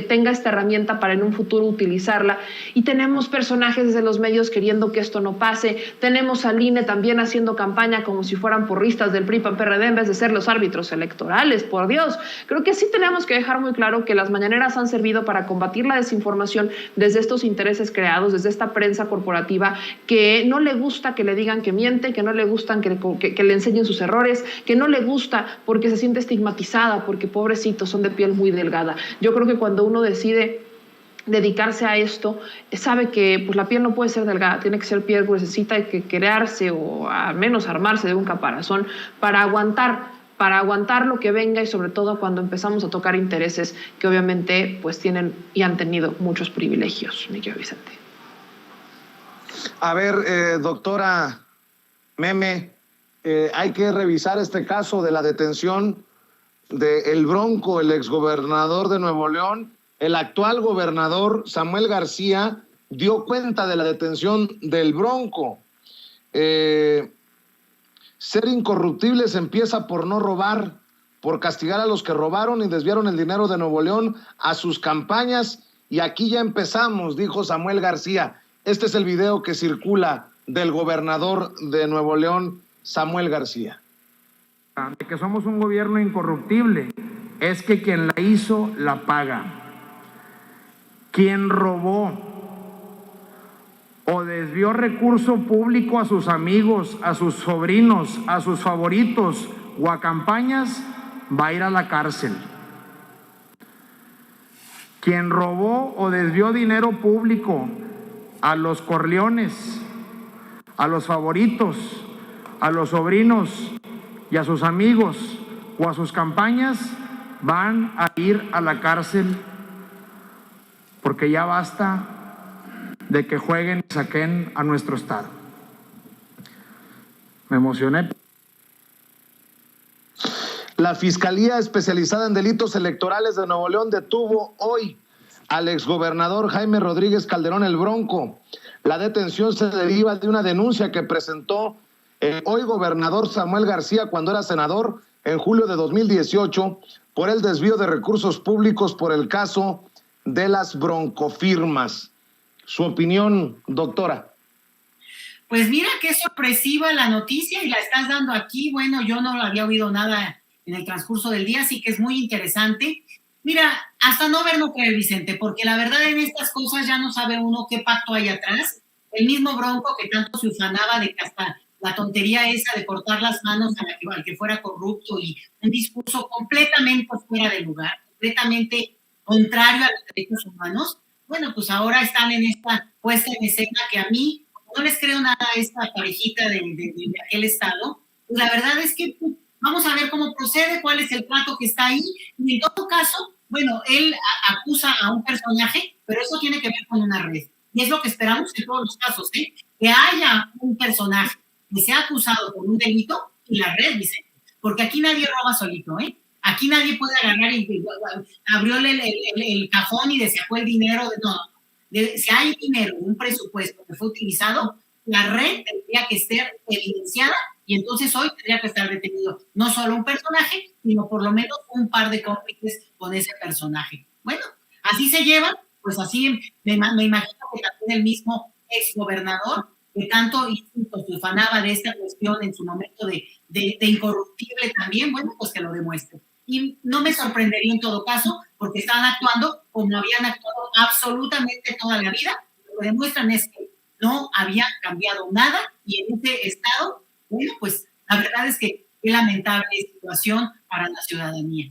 tenga esta herramienta para en un futuro utilizarla. Y tenemos personajes desde los medios queriendo que esto no pase. Tenemos al INE también haciendo campaña como si fueran porristas del PRI, PAN, PRD en vez de ser los árbitros electorales, por Dios. Creo que sí tenemos que dejar muy claro que las mañaneras han servido para combatir la desinformación desde estos intereses creados, desde esta prensa corporativa que no le gusta que le digan que miente, que no le gustan que le enseñen sus errores, que no le gusta porque se siente estigmatizada, porque pobrecitos son de piel muy delgada. Yo creo que cuando uno decide dedicarse a esto, sabe que pues la piel no puede ser delgada, tiene que ser piel, pues necesita que crearse o al menos armarse de un caparazón para aguantar lo que venga y sobre todo cuando empezamos a tocar intereses que obviamente pues tienen y han tenido muchos privilegios, mi querido Vicente. A ver, doctora Meme, hay que revisar este caso de la detención de El Bronco, el exgobernador de Nuevo León. El actual gobernador Samuel García dio cuenta de la detención del Bronco. Ser incorruptibles empieza por no robar, por castigar a los que robaron y desviaron el dinero de Nuevo León a sus campañas. Y aquí ya empezamos, dijo Samuel García. Este es el video que circula del gobernador de Nuevo León, Samuel García. De que somos un gobierno incorruptible es que quien la hizo la paga. Quien robó o desvió recurso público a sus amigos, a sus sobrinos, a sus favoritos o a campañas, va a ir a la cárcel. Quien robó o desvió dinero público a los Corleones, a los favoritos, a los sobrinos y a sus amigos o a sus campañas, van a ir a la cárcel, porque ya basta de que jueguen y saquen a nuestro Estado. Me emocioné. La Fiscalía Especializada en Delitos Electorales de Nuevo León detuvo hoy al exgobernador Jaime Rodríguez Calderón el Bronco. La detención se deriva de una denuncia que presentó el hoy gobernador Samuel García cuando era senador en julio de 2018 por el desvío de recursos públicos por el caso de las broncofirmas. Su opinión, doctora. Pues mira qué sorpresiva la noticia y la estás dando aquí. Bueno, yo no había oído nada en el transcurso del día, así que es muy interesante. Mira, hasta no ver no creer, Vicente, porque la verdad en estas cosas ya no sabe uno qué pacto hay atrás. El mismo Bronco que tanto se ufanaba de que hasta la tontería esa de cortar las manos al que fuera corrupto y un discurso completamente fuera de lugar, completamente contrario a los derechos humanos. Bueno, pues ahora están en esta puesta en escena que a mí no les creo nada a esta parejita de aquel estado. Pues la verdad es que vamos a ver cómo procede, cuál es el trato que está ahí. Y en todo caso, bueno, él acusa a un personaje, pero eso tiene que ver con una red. Y es lo que esperamos en todos los casos, ¿eh? Que haya un personaje que sea acusado por un delito y la red, Vicente. Porque aquí nadie roba solito, ¿eh? Aquí nadie puede agarrar y abrió el cajón y desacó el dinero. No. Si hay dinero, un presupuesto que fue utilizado, la red tendría que estar evidenciada y entonces hoy tendría que estar detenido no solo un personaje, sino por lo menos un par de cómplices con ese personaje. Bueno, así se llevan, pues así me imagino que también el mismo exgobernador que tanto se ufanaba de esta cuestión en su momento de incorruptible también, bueno, pues que lo demuestre. Y no me sorprendería en todo caso, porque estaban actuando como habían actuado absolutamente toda la vida. Lo que demuestran es que no había cambiado nada y en este estado, bueno, pues la verdad es que qué lamentable situación para la ciudadanía.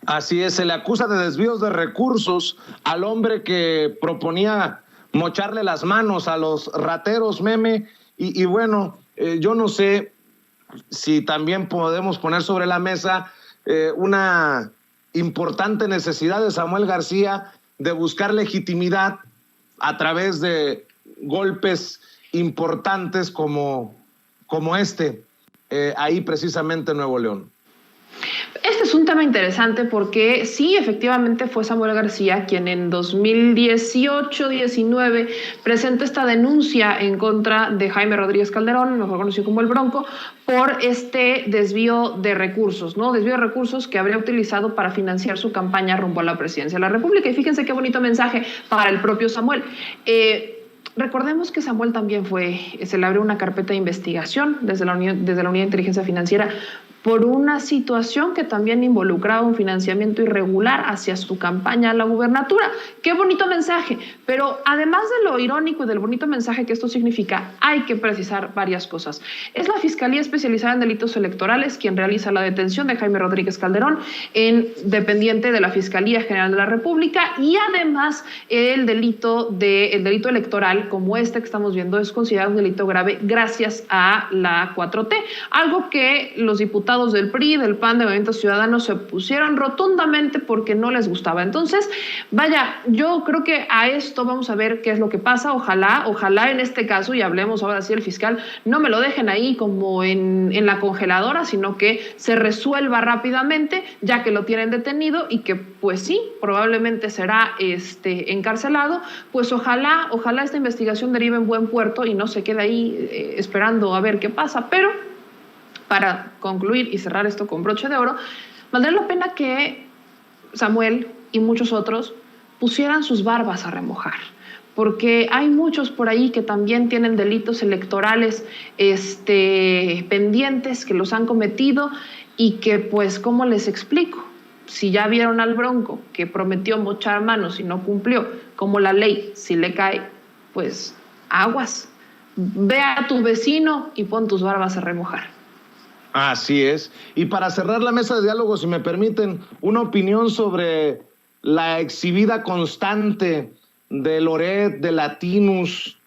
Así es, se le acusa de desvíos de recursos al hombre que proponía mocharle las manos a los rateros, Meme, y bueno, yo no sé si también podemos poner sobre la mesa una importante necesidad de Samuel García de buscar legitimidad a través de golpes importantes como este, ahí precisamente en Nuevo León. Este es un tema interesante porque sí, efectivamente fue Samuel García quien en 2018-19 presenta esta denuncia en contra de Jaime Rodríguez Calderón, mejor conocido como el Bronco, por este desvío de recursos, ¿no? Desvío de recursos que habría utilizado para financiar su campaña rumbo a la presidencia de la República. Y fíjense qué bonito mensaje para el propio Samuel. Recordemos que Samuel también se le abrió una carpeta de investigación desde la Unidad de Inteligencia Financiera por una situación que también involucraba un financiamiento irregular hacia su campaña a la gubernatura. ¡Qué bonito mensaje! Pero además de lo irónico y del bonito mensaje que esto significa, hay que precisar varias cosas. Es la Fiscalía Especializada en Delitos Electorales quien realiza la detención de Jaime Rodríguez Calderón, dependiente de la Fiscalía General de la República, y además el delito electoral, como este que estamos viendo, es considerado un delito grave gracias a la 4T, algo que los diputados del PRI, del PAN, de Movimiento Ciudadano se opusieron rotundamente porque no les gustaba. Entonces, vaya, yo creo que a esto vamos a ver qué es lo que pasa. Ojalá en este caso, y hablemos ahora sí del fiscal, no me lo dejen ahí como en la congeladora, sino que se resuelva rápidamente, ya que lo tienen detenido y que, pues sí, probablemente será encarcelado. Pues ojalá esta investigación derive en buen puerto y no se quede ahí esperando a ver qué pasa, pero para concluir y cerrar esto con broche de oro, valdría la pena que Samuel y muchos otros pusieran sus barbas a remojar, porque hay muchos por ahí que también tienen delitos electorales pendientes, que los han cometido y que, pues, ¿cómo les explico? Si ya vieron al Bronco que prometió mochar manos y no cumplió, como la ley, si le cae, pues aguas. Ve a tu vecino y pon tus barbas a remojar. Así es. Y para cerrar la mesa de diálogo, si me permiten, una opinión sobre la exhibida constante de Loret, de Latinus,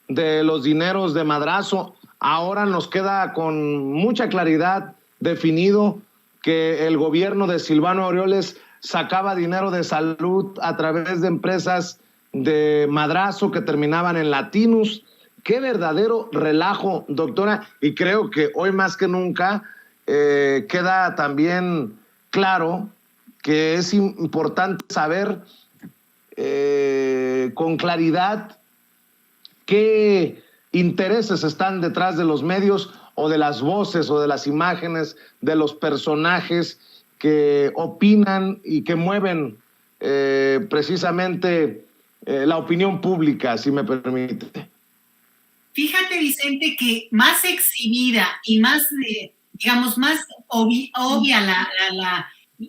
de los dineros de Madrazo. Ahora nos queda con mucha claridad definido que el gobierno de Silvano Aureoles sacaba dinero de salud a través de empresas de Madrazo que terminaban en Latinus. Qué verdadero relajo, doctora, y creo que hoy más que nunca queda también claro que es importante saber con claridad qué intereses están detrás de los medios o de las voces o de las imágenes de los personajes que opinan y que mueven precisamente la opinión pública, si me permite. Fíjate, Vicente, que más exhibida y más, más obvia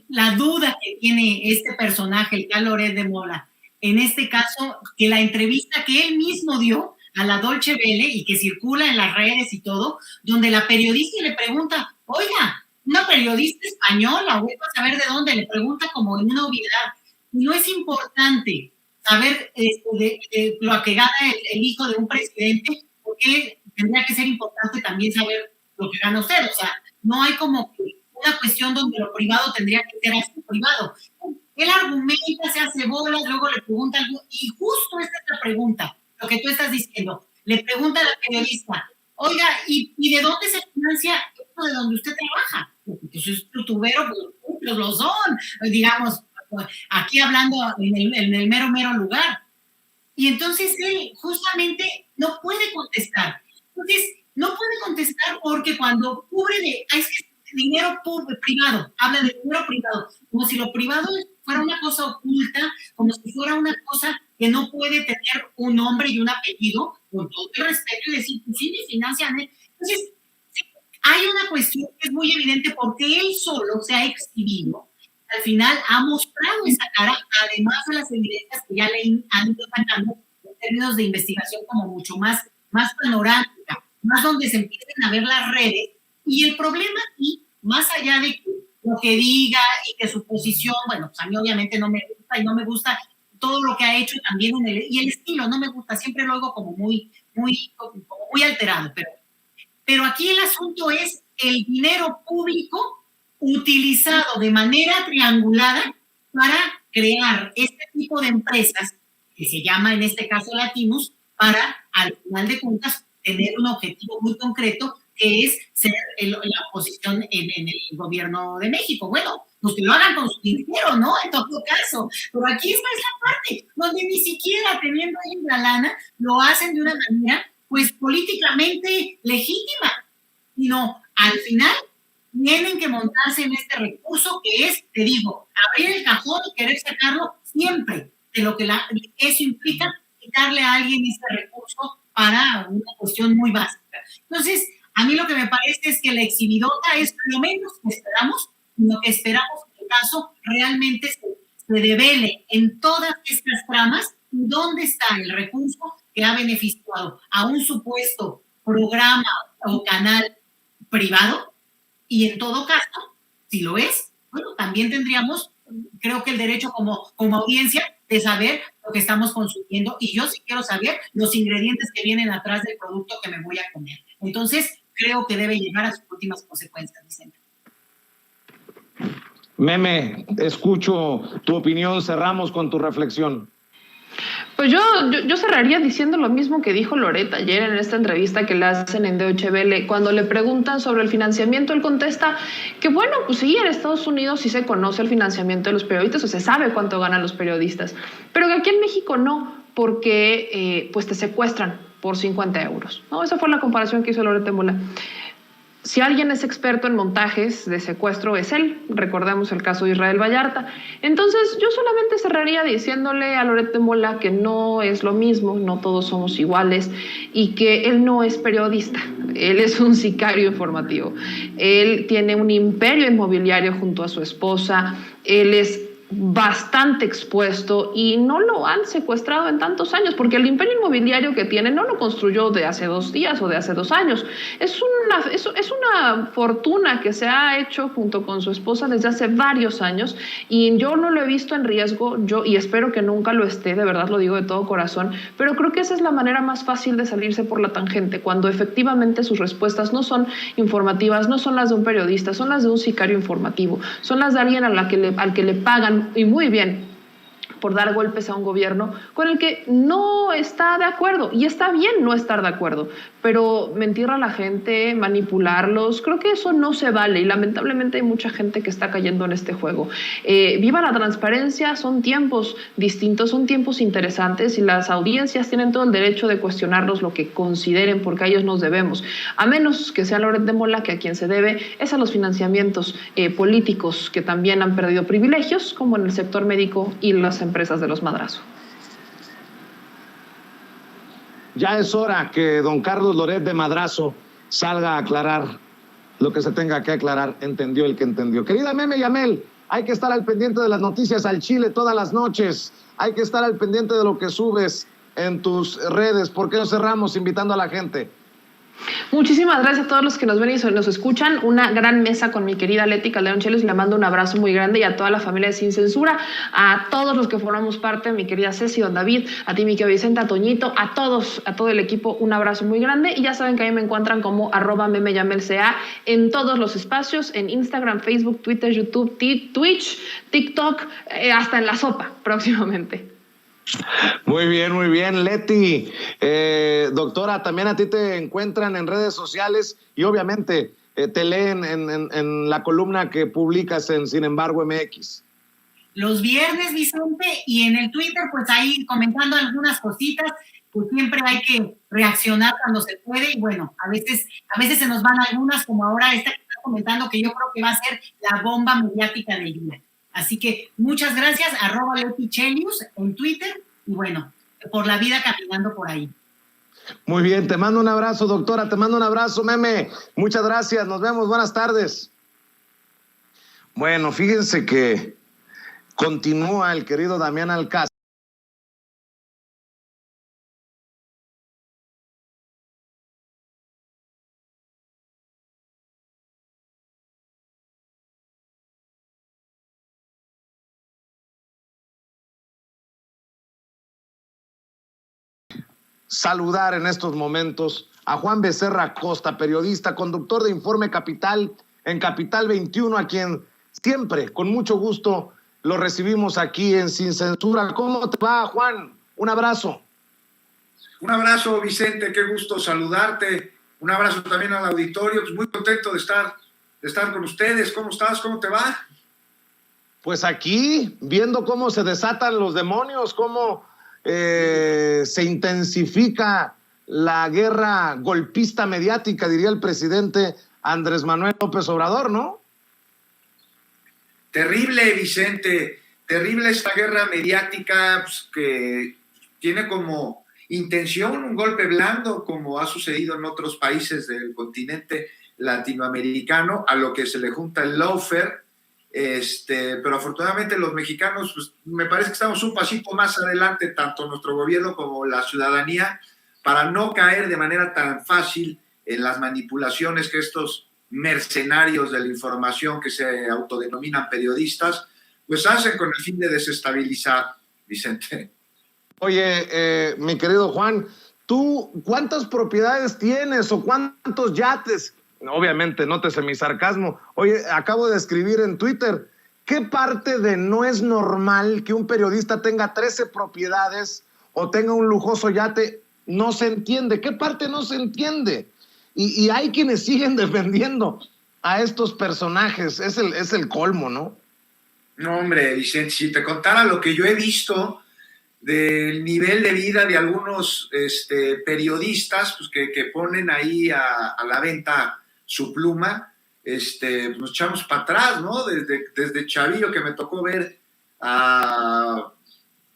la duda que tiene este personaje, el tal Loret de Mola, en este caso, que la entrevista que él mismo dio a la Deutsche Welle y que circula en las redes y todo, donde la periodista le pregunta, oiga, una periodista española, voy a saber de dónde, le pregunta como en una obviedad, y no es importante saber de lo que gana el hijo de un presidente, porque tendría que ser importante también saber lo que gana usted. O sea, no hay como una cuestión donde lo privado tendría que ser así privado. Él argumenta, se hace bolas, luego le pregunta algo, y justo esta es la pregunta, lo que tú estás diciendo. Le pregunta a la periodista, oiga, ¿y de dónde se financia esto de donde usted trabaja? Pues es youtubero, pues lo son, digamos, aquí hablando en el mero lugar. Y entonces él justamente no puede contestar. Entonces, no puede contestar porque cuando cubre es dinero privado, habla de dinero privado, como si lo privado fuera una cosa oculta, como si fuera una cosa que no puede tener un nombre y un apellido, con todo el respeto, y decir, pues sí, me financian. Entonces, hay una cuestión que es muy evidente porque él solo se ha exhibido. Al final ha mostrado esa cara, además de las evidencias que ya le han ido sacando en términos de investigación como mucho más panorámica, más donde se empiecen a ver las redes. Y el problema aquí, más allá de que lo que diga y que su posición, bueno, pues a mí obviamente no me gusta y no me gusta todo lo que ha hecho también y el estilo no me gusta, siempre lo oigo como como muy alterado, pero aquí el asunto es el dinero público utilizado de manera triangulada para crear este tipo de empresas, que se llama en este caso Latinus, para al final de cuentas tener un objetivo muy concreto, que es ser la oposición en el gobierno de México. Bueno, pues que lo hagan con su dinero, ¿no? En todo caso. Pero aquí esta es la parte donde ni siquiera teniendo ellos la lana, lo hacen de una manera, pues, políticamente legítima, sino al final tienen que montarse en este recurso que es, te digo, abrir el cajón y querer sacarlo siempre de lo que eso implica quitarle a alguien ese recurso para una cuestión muy básica. Entonces, a mí lo que me parece es que la exhibidota es lo menos que esperamos, lo que esperamos que el caso realmente se devele en todas estas tramas dónde está el recurso que ha beneficiado a un supuesto programa o canal privado, y en todo caso, si lo es, bueno, también tendríamos, creo que el derecho como audiencia de saber lo que estamos consumiendo, y yo sí quiero saber los ingredientes que vienen atrás del producto que me voy a comer. Entonces, creo que debe llegar a sus últimas consecuencias, Vicente. Meme, escucho tu opinión, cerramos con tu reflexión. Pues yo cerraría diciendo lo mismo que dijo Loret ayer en esta entrevista que le hacen en Deutsche Welle. Cuando le preguntan sobre el financiamiento, él contesta que bueno, pues sí, en Estados Unidos sí se conoce el financiamiento de los periodistas, o se sabe cuánto ganan los periodistas, pero que aquí en México no, porque pues te secuestran por 50 euros, ¿no? Esa fue la comparación que hizo Loret de Mola. Si alguien es experto en montajes de secuestro, es él. Recordemos el caso de Israel Vallarta. Entonces, yo solamente cerraría diciéndole a Loret de Mola que no es lo mismo, no todos somos iguales, y que él no es periodista. Él es un sicario informativo. Él tiene un imperio inmobiliario junto a su esposa. Él es bastante expuesto y no lo han secuestrado en tantos años, porque el imperio inmobiliario que tiene no lo construyó de hace 2 días o de hace 2 años. Es una fortuna que se ha hecho junto con su esposa desde hace varios años, y yo no lo he visto en riesgo, y espero que nunca lo esté, de verdad lo digo de todo corazón, pero creo que esa es la manera más fácil de salirse por la tangente, cuando efectivamente sus respuestas no son informativas, no son las de un periodista, son las de un sicario informativo, son las de alguien al que le pagan y muy bien por dar golpes a un gobierno con el que no está de acuerdo, y está bien no estar de acuerdo, pero mentir a la gente, manipularlos, creo que eso no se vale, y lamentablemente hay mucha gente que está cayendo en este juego. Viva la transparencia, son tiempos distintos, son tiempos interesantes, y las audiencias tienen todo el derecho de cuestionarnos lo que consideren, porque a ellos nos debemos, a menos que sea Loret de Mola, que a quien se debe es a los financiamientos políticos, que también han perdido privilegios, como en el sector médico y las empresas de los Madrazo. Ya es hora que don Carlos Loret de Madrazo salga a aclarar lo que se tenga que aclarar. Entendió el que entendió. Querida Meme Yamel, hay que estar al pendiente de las noticias al Chile todas las noches. Hay que estar al pendiente de lo que subes en tus redes. ¿Por qué no cerramos invitando a la gente? Muchísimas gracias a todos los que nos ven y nos escuchan. Una gran mesa con mi querida Leti Calderón Chelios, y le mando un abrazo muy grande, y a toda la familia de Sin Censura, a todos los que formamos parte, mi querida Ceci, don David, a ti, mi querido Vicente, a Toñito, a todos, a todo el equipo, un abrazo muy grande, y ya saben que a mí me encuentran como @memeyamelca en todos los espacios, en Instagram, Facebook, Twitter, YouTube, Twitch, TikTok, hasta en la sopa próximamente. Muy bien, Leti. Doctora, también a ti te encuentran en redes sociales y obviamente te leen en la columna que publicas en Sin Embargo MX. Los viernes, Vicente, y en el Twitter, pues ahí comentando algunas cositas, pues siempre hay que reaccionar cuando se puede, y bueno, a veces se nos van algunas, como ahora esta que estás comentando, que yo creo que va a ser la bomba mediática del día. Así que muchas gracias, @LetiChelius en Twitter, y bueno, por la vida caminando por ahí. Muy bien, te mando un abrazo, doctora, te mando un abrazo, Meme. Muchas gracias, nos vemos, buenas tardes. Bueno, fíjense que continúa el querido Damián Alcázar. saludar en estos momentos a Juan Becerra Costa, periodista, conductor de Informe Capital en Capital 21, a quien siempre, con mucho gusto, lo recibimos aquí en Sin Censura. ¿Cómo te va, Juan? Un abrazo. Un abrazo, Vicente, qué gusto saludarte. Un abrazo también al auditorio, pues muy contento de estar con ustedes. ¿Cómo estás? ¿Cómo te va? Pues aquí, viendo cómo se desatan los demonios, cómo se intensifica la guerra golpista mediática, diría el presidente Andrés Manuel López Obrador, ¿no? Terrible, Vicente, terrible esta guerra mediática, pues, que tiene como intención un golpe blando, como ha sucedido en otros países del continente latinoamericano, a lo que se le junta el lawfare. Pero afortunadamente los mexicanos, pues, me parece que estamos un pasito más adelante, tanto nuestro gobierno como la ciudadanía, para no caer de manera tan fácil en las manipulaciones que estos mercenarios de la información que se autodenominan periodistas, pues hacen con el fin de desestabilizar, Vicente. Oye, mi querido Juan, ¿tú cuántas propiedades tienes o cuántos yates? Obviamente, nótese mi sarcasmo. Oye, acabo de escribir en Twitter, ¿qué parte de no es normal que un periodista tenga 13 propiedades o tenga un lujoso yate? No se entiende. ¿Qué parte no se entiende? Y hay quienes siguen defendiendo a estos personajes. Es el colmo, ¿no? No, hombre, Vicente, si te contara lo que yo he visto del nivel de vida de algunos periodistas, pues que ponen ahí a la venta su pluma, nos echamos para atrás, ¿no? Desde chavillo que me tocó ver a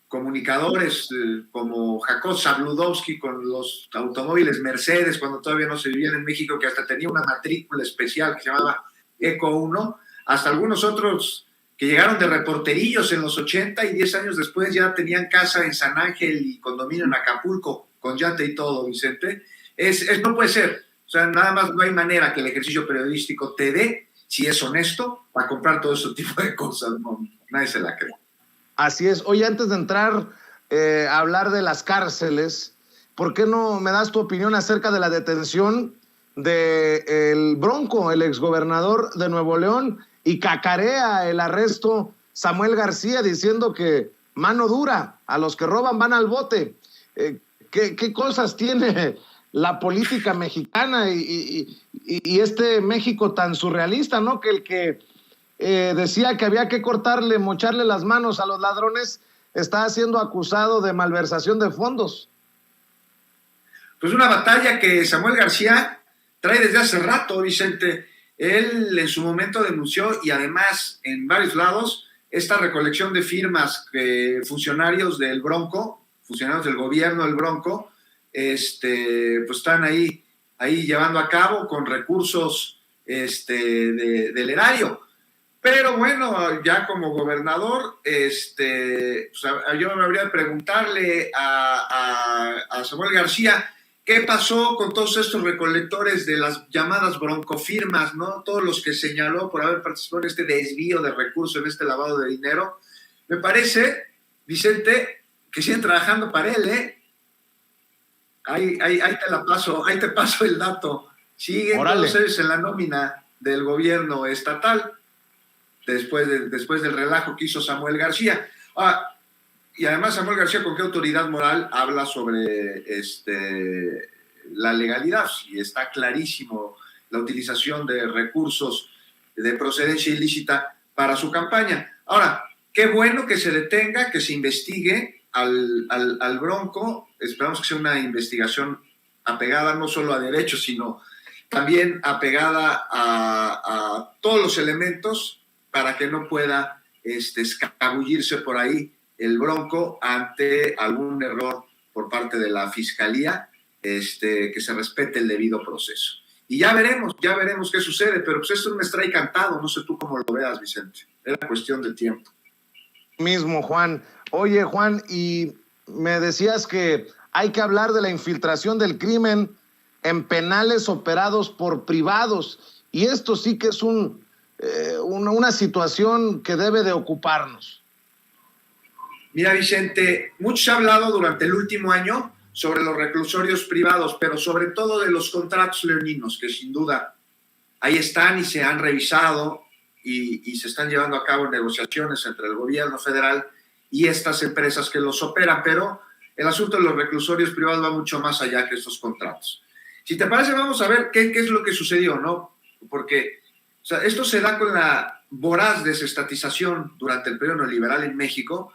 comunicadores como Jacob Zabludovsky con los automóviles Mercedes, cuando todavía no se vivían en México, que hasta tenía una matrícula especial que se llamaba Eco 1, hasta algunos otros que llegaron de reporterillos en los 80 y 10 años después ya tenían casa en San Ángel y condominio en Acapulco, con yate y todo, Vicente. No puede ser. O sea, nada más no hay manera que el ejercicio periodístico te dé, si es honesto, para comprar todo ese tipo de cosas. No, nadie se la cree. Así es. Oye, antes de entrar a hablar de las cárceles, ¿por qué no me das tu opinión acerca de la detención del Bronco, el exgobernador de Nuevo León, y cacarea el arresto Samuel García diciendo que mano dura, a los que roban van al bote? ¿Qué cosas tiene la política mexicana y este México tan surrealista, ¿no? Que el que decía que había que mocharle las manos a los ladrones, está siendo acusado de malversación de fondos. Pues una batalla que Samuel García trae desde hace rato, Vicente. Él en su momento denunció, y además en varios lados, esta recolección de firmas que funcionarios del Bronco, funcionarios del gobierno del Bronco, pues están ahí llevando a cabo con recursos del erario. Pero bueno, ya como gobernador, pues yo me habría de preguntarle a Samuel García qué pasó con todos estos recolectores de las llamadas broncofirmas, ¿no? Todos los que señaló por haber participado en este desvío de recursos, en este lavado de dinero. Me parece, Vicente, que siguen trabajando para él, ¿eh? Ahí te paso el dato. Siguen todos ellos en la nómina del gobierno estatal después del relajo que hizo Samuel García. Y además Samuel García, ¿con qué autoridad moral habla sobre la legalidad? Y está clarísimo la utilización de recursos de procedencia ilícita para su campaña. Ahora, qué bueno que se detenga, que se investigue al Bronco. Esperamos que sea una investigación apegada no solo a derechos, sino también apegada a todos los elementos para que no pueda escabullirse por ahí el Bronco ante algún error por parte de la Fiscalía, que se respete el debido proceso. Y ya veremos qué sucede, pero pues esto es un strike cantado, no sé tú cómo lo veas, Vicente. Era cuestión de tiempo. Mismo, Juan. Oye, Juan, y me decías que hay que hablar de la infiltración del crimen en penales operados por privados, y esto sí que es una situación que debe de ocuparnos. Mira, Vicente, mucho se ha hablado durante el último año sobre los reclusorios privados, pero sobre todo de los contratos leoninos, que sin duda ahí están y se han revisado y se están llevando a cabo negociaciones entre el gobierno federal y estas empresas que los operan, pero el asunto de los reclusorios privados va mucho más allá que estos contratos. Si te parece, vamos a ver qué es lo que sucedió, ¿no? Porque esto se da con la voraz desestatización durante el periodo neoliberal en México,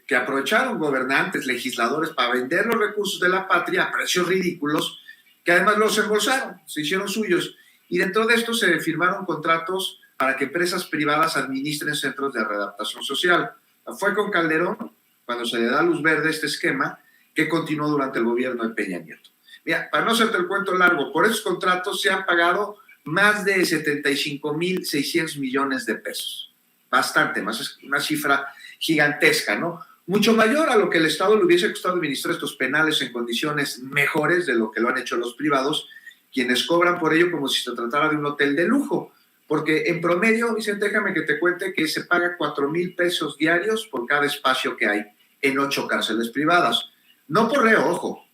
que aprovecharon gobernantes, legisladores para vender los recursos de la patria a precios ridículos, que además los embolsaron, se hicieron suyos. Y dentro de esto se firmaron contratos para que empresas privadas administren centros de readaptación social. Fue con Calderón, cuando se le da luz verde a este esquema, que continuó durante el gobierno de Peña Nieto. Mira, para no hacerte el cuento largo, por esos contratos se han pagado más de 75,600 millones de pesos. Bastante más, es una cifra gigantesca, ¿no? Mucho mayor a lo que el Estado le hubiese costado administrar estos penales en condiciones mejores de lo que lo han hecho los privados, quienes cobran por ello como si se tratara de un hotel de lujo. Porque en promedio, Vicente, déjame que te cuente que se paga 4,000 pesos diarios por cada espacio que hay en 8 cárceles privadas. No por reo, ojo,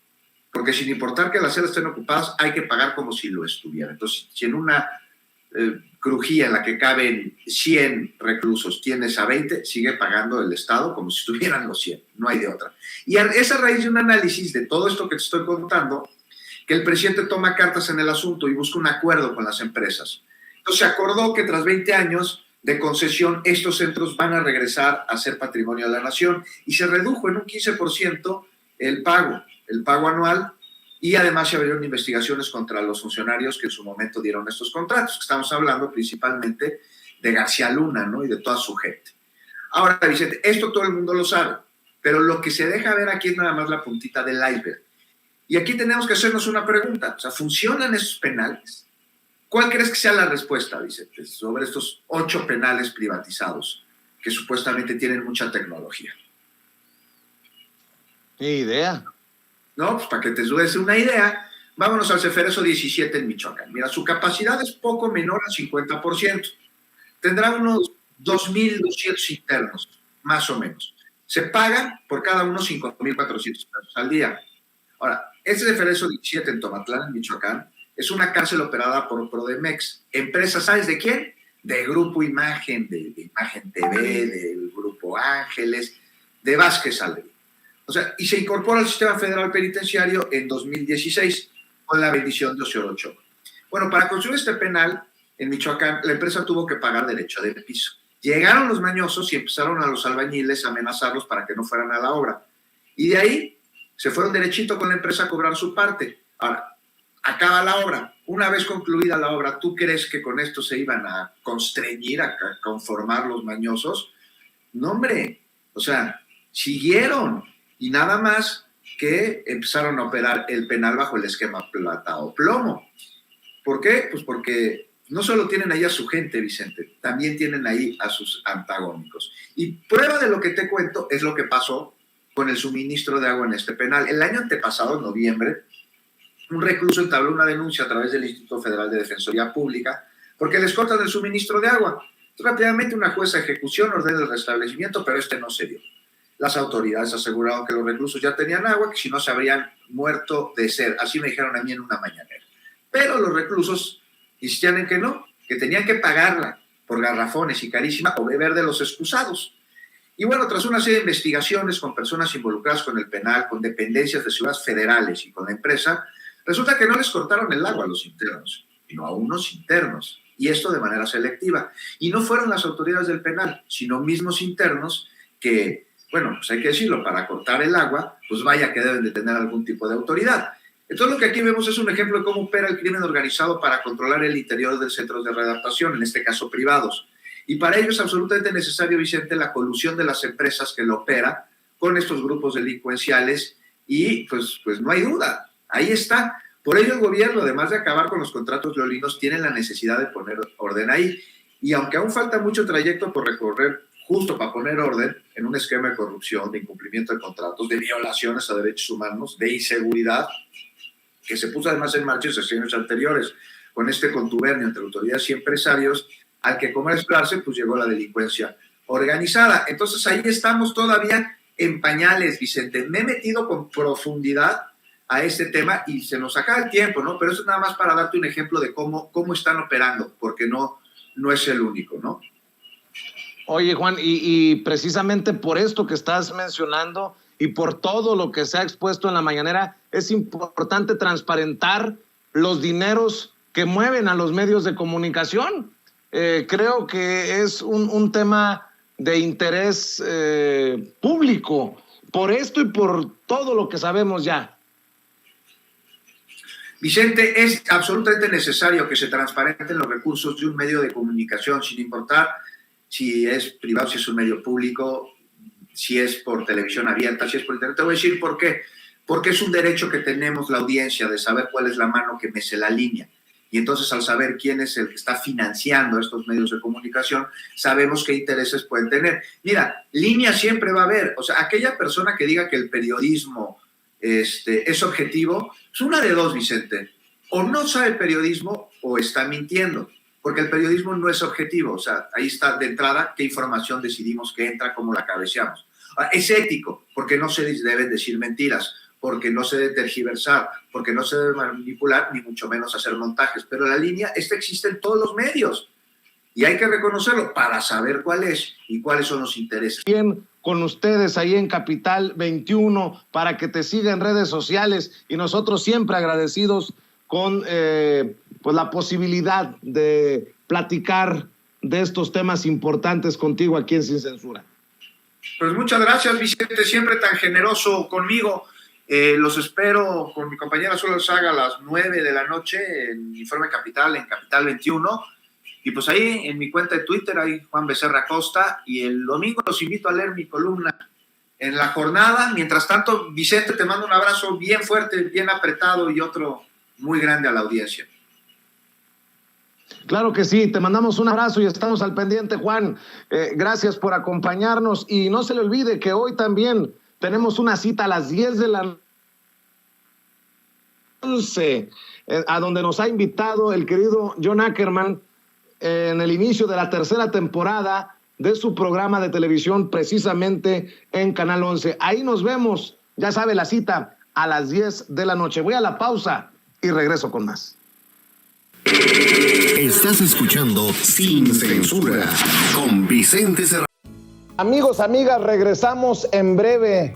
porque sin importar que las celdas estén ocupadas, hay que pagar como si lo estuviera. Entonces, si en una crujía en la que caben 100 reclusos tienes a 20, sigue pagando el Estado como si estuvieran los 100, no hay de otra. Y es a raíz de un análisis de todo esto que te estoy contando, que el presidente toma cartas en el asunto y busca un acuerdo con las empresas. Entonces se acordó que tras 20 años de concesión, estos centros van a regresar a ser patrimonio de la nación y se redujo en un 15% el pago anual, y además se abrieron investigaciones contra los funcionarios que en su momento dieron estos contratos. Estamos hablando principalmente de García Luna, ¿no? Y de toda su gente. Ahora, Vicente, esto todo el mundo lo sabe, pero lo que se deja ver aquí es nada más la puntita del iceberg. Y aquí tenemos que hacernos una pregunta. O sea, ¿funcionan esos penales? ¿Cuál crees que sea la respuesta, Vicente, sobre estos 8 penales privatizados que supuestamente tienen mucha tecnología? Ni idea. No, pues para que te des una idea, vámonos al Ceferezo 17 en Michoacán. Mira, su capacidad es poco menor al 50%. Tendrá unos 2,200 internos, más o menos. Se pagan por cada uno 5,400 pesos al día. Ahora, este Ceferezo 17 en Tomatlán, en Michoacán, es una cárcel operada por Prodemex. Empresa, ¿sabes de quién? De Grupo Imagen, de Imagen TV, del Grupo Ángeles, de Vázquez Alegría. O sea, y se incorpora al sistema federal penitenciario en 2016 con la bendición de Oseo Ochoa. Bueno, para construir este penal en Michoacán, la empresa tuvo que pagar derecho de piso. Llegaron los mañosos y empezaron a los albañiles a amenazarlos para que no fueran a la obra. Y de ahí se fueron derechito con la empresa a cobrar su parte. Ahora, acaba la obra. Una vez concluida la obra, ¿tú crees que con esto se iban a constreñir, a conformar los mañosos? No, hombre. O sea, siguieron. Y nada más que empezaron a operar el penal bajo el esquema plata o plomo. ¿Por qué? Pues porque no solo tienen ahí a su gente, Vicente, también tienen ahí a sus antagónicos. Y prueba de lo que te cuento es lo que pasó con el suministro de agua en este penal. El año antepasado, en noviembre, un recluso entabló una denuncia a través del Instituto Federal de Defensoría Pública porque les cortan el suministro de agua. Rápidamente una jueza de ejecución ordena el restablecimiento, pero no se dio. Las autoridades aseguraron que los reclusos ya tenían agua, que si no se habrían muerto de sed. Así me dijeron a mí en una mañanera. Pero los reclusos insistían en que no, que tenían que pagarla por garrafones y carísima o beber de los excusados. Y bueno, tras una serie de investigaciones con personas involucradas con el penal, con dependencias de ciudades federales y con la empresa, resulta que no les cortaron el agua a los internos, sino a unos internos. Y esto de manera selectiva. Y no fueron las autoridades del penal, sino mismos internos que, bueno, pues hay que decirlo, para cortar el agua, pues vaya que deben de tener algún tipo de autoridad. Entonces lo que aquí vemos es un ejemplo de cómo opera el crimen organizado para controlar el interior de centros de readaptación, en este caso privados. Y para ello es absolutamente necesario, Vicente, la colusión de las empresas que lo operan con estos grupos delincuenciales y pues no hay duda, ahí está. Por ello el gobierno, además de acabar con los contratos leoninos, tiene la necesidad de poner orden ahí. Y aunque aún falta mucho trayecto por recorrer justo para poner orden en un esquema de corrupción, de incumplimiento de contratos, de violaciones a derechos humanos, de inseguridad, que se puso además en marcha en sesiones anteriores, con este contubernio entre autoridades y empresarios, al que como esperarse, pues llegó la delincuencia organizada. Entonces ahí estamos todavía en pañales, Vicente. Me he metido con profundidad a este tema y se nos acaba el tiempo, ¿no? Pero eso es nada más para darte un ejemplo de cómo están operando, porque no es el único, ¿no? Oye, Juan, y precisamente por esto que estás mencionando y por todo lo que se ha expuesto en la mañanera, es importante transparentar los dineros que mueven a los medios de comunicación. Creo que es un tema de interés público, por esto y por todo lo que sabemos ya. Vicente, es absolutamente necesario que se transparenten los recursos de un medio de comunicación, sin importar si es privado, si es un medio público, si es por televisión abierta, si es por internet. Te voy a decir por qué. Porque es un derecho que tenemos la audiencia de saber cuál es la mano que mece la línea. Y entonces, al saber quién es el que está financiando estos medios de comunicación, sabemos qué intereses pueden tener. Mira, línea siempre va a haber. O sea, aquella persona que diga que el periodismo es objetivo, es una de dos, Vicente. O no sabe periodismo o está mintiendo, porque el periodismo no es objetivo. O sea, ahí está de entrada qué información decidimos que entra, cómo la cabeceamos. Es ético, porque no se deben decir mentiras, porque no se debe tergiversar, porque no se debe manipular, ni mucho menos hacer montajes. Pero la línea, existe en todos los medios. Y hay que reconocerlo para saber cuál es y cuáles son los intereses. Bien, con ustedes ahí en Capital 21 para que te siga en redes sociales y nosotros siempre agradecidos con pues la posibilidad de platicar de estos temas importantes contigo aquí en Sin Censura. Pues muchas gracias, Vicente, siempre tan generoso conmigo. Los espero con mi compañera Sol Saga a las 9 de la noche en Informe Capital, en Capital 21. Y pues ahí en mi cuenta de Twitter, ahí Juan Becerra Costa, y el domingo los invito a leer mi columna en La Jornada. Mientras tanto, Vicente, te mando un abrazo bien fuerte, bien apretado y otro muy grande a la audiencia. Claro que sí, te mandamos un abrazo y estamos al pendiente, Juan. Gracias por acompañarnos y no se le olvide que hoy también tenemos una cita a las 10 de la noche, a donde nos ha invitado el querido John Ackerman, en el inicio de la tercera temporada de su programa de televisión, precisamente en Canal 11. Ahí nos vemos, ya sabe, la cita a las 10 de la noche. Voy a la pausa y regreso con más. Estás escuchando Sin Censura con Vicente Serrano. Amigos, amigas, regresamos en breve,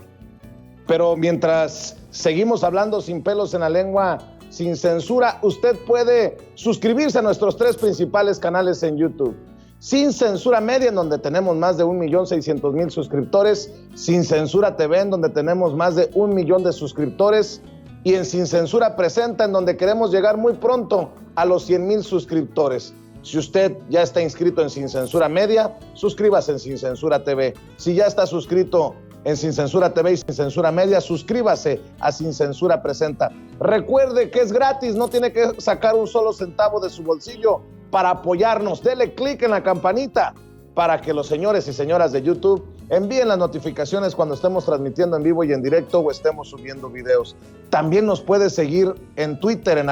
pero mientras seguimos hablando sin pelos en la lengua, sin censura, usted puede suscribirse a nuestros 3 principales canales en YouTube. Sin Censura Media, en donde tenemos más de 1.600.000 suscriptores. Sin Censura TV, en donde tenemos más de 1 millón de suscriptores. Y en Sin Censura Presenta, en donde queremos llegar muy pronto a los 100,000 suscriptores. Si usted ya está inscrito en Sin Censura Media, suscríbase en Sin Censura TV. Si ya está suscrito en Sin Censura TV y Sin Censura Media, suscríbase a Sin Censura Presenta. Recuerde que es gratis, no tiene que sacar un solo centavo de su bolsillo para apoyarnos. Dele clic en la campanita para que los señores y señoras de YouTube envíen las notificaciones cuando estemos transmitiendo en vivo y en directo o estemos subiendo videos. También nos puede seguir en Twitter en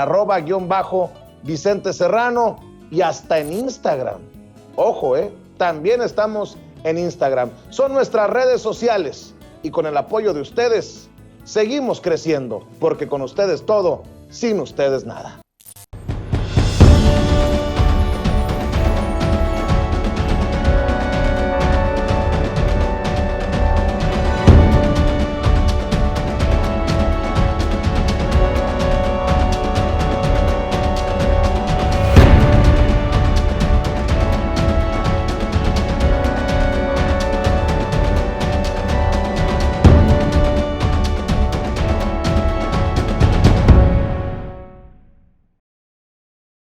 @Vicente Serrano y hasta en Instagram. Ojo, también estamos en Instagram. Son nuestras redes sociales y con el apoyo de ustedes seguimos creciendo, porque con ustedes todo, sin ustedes nada.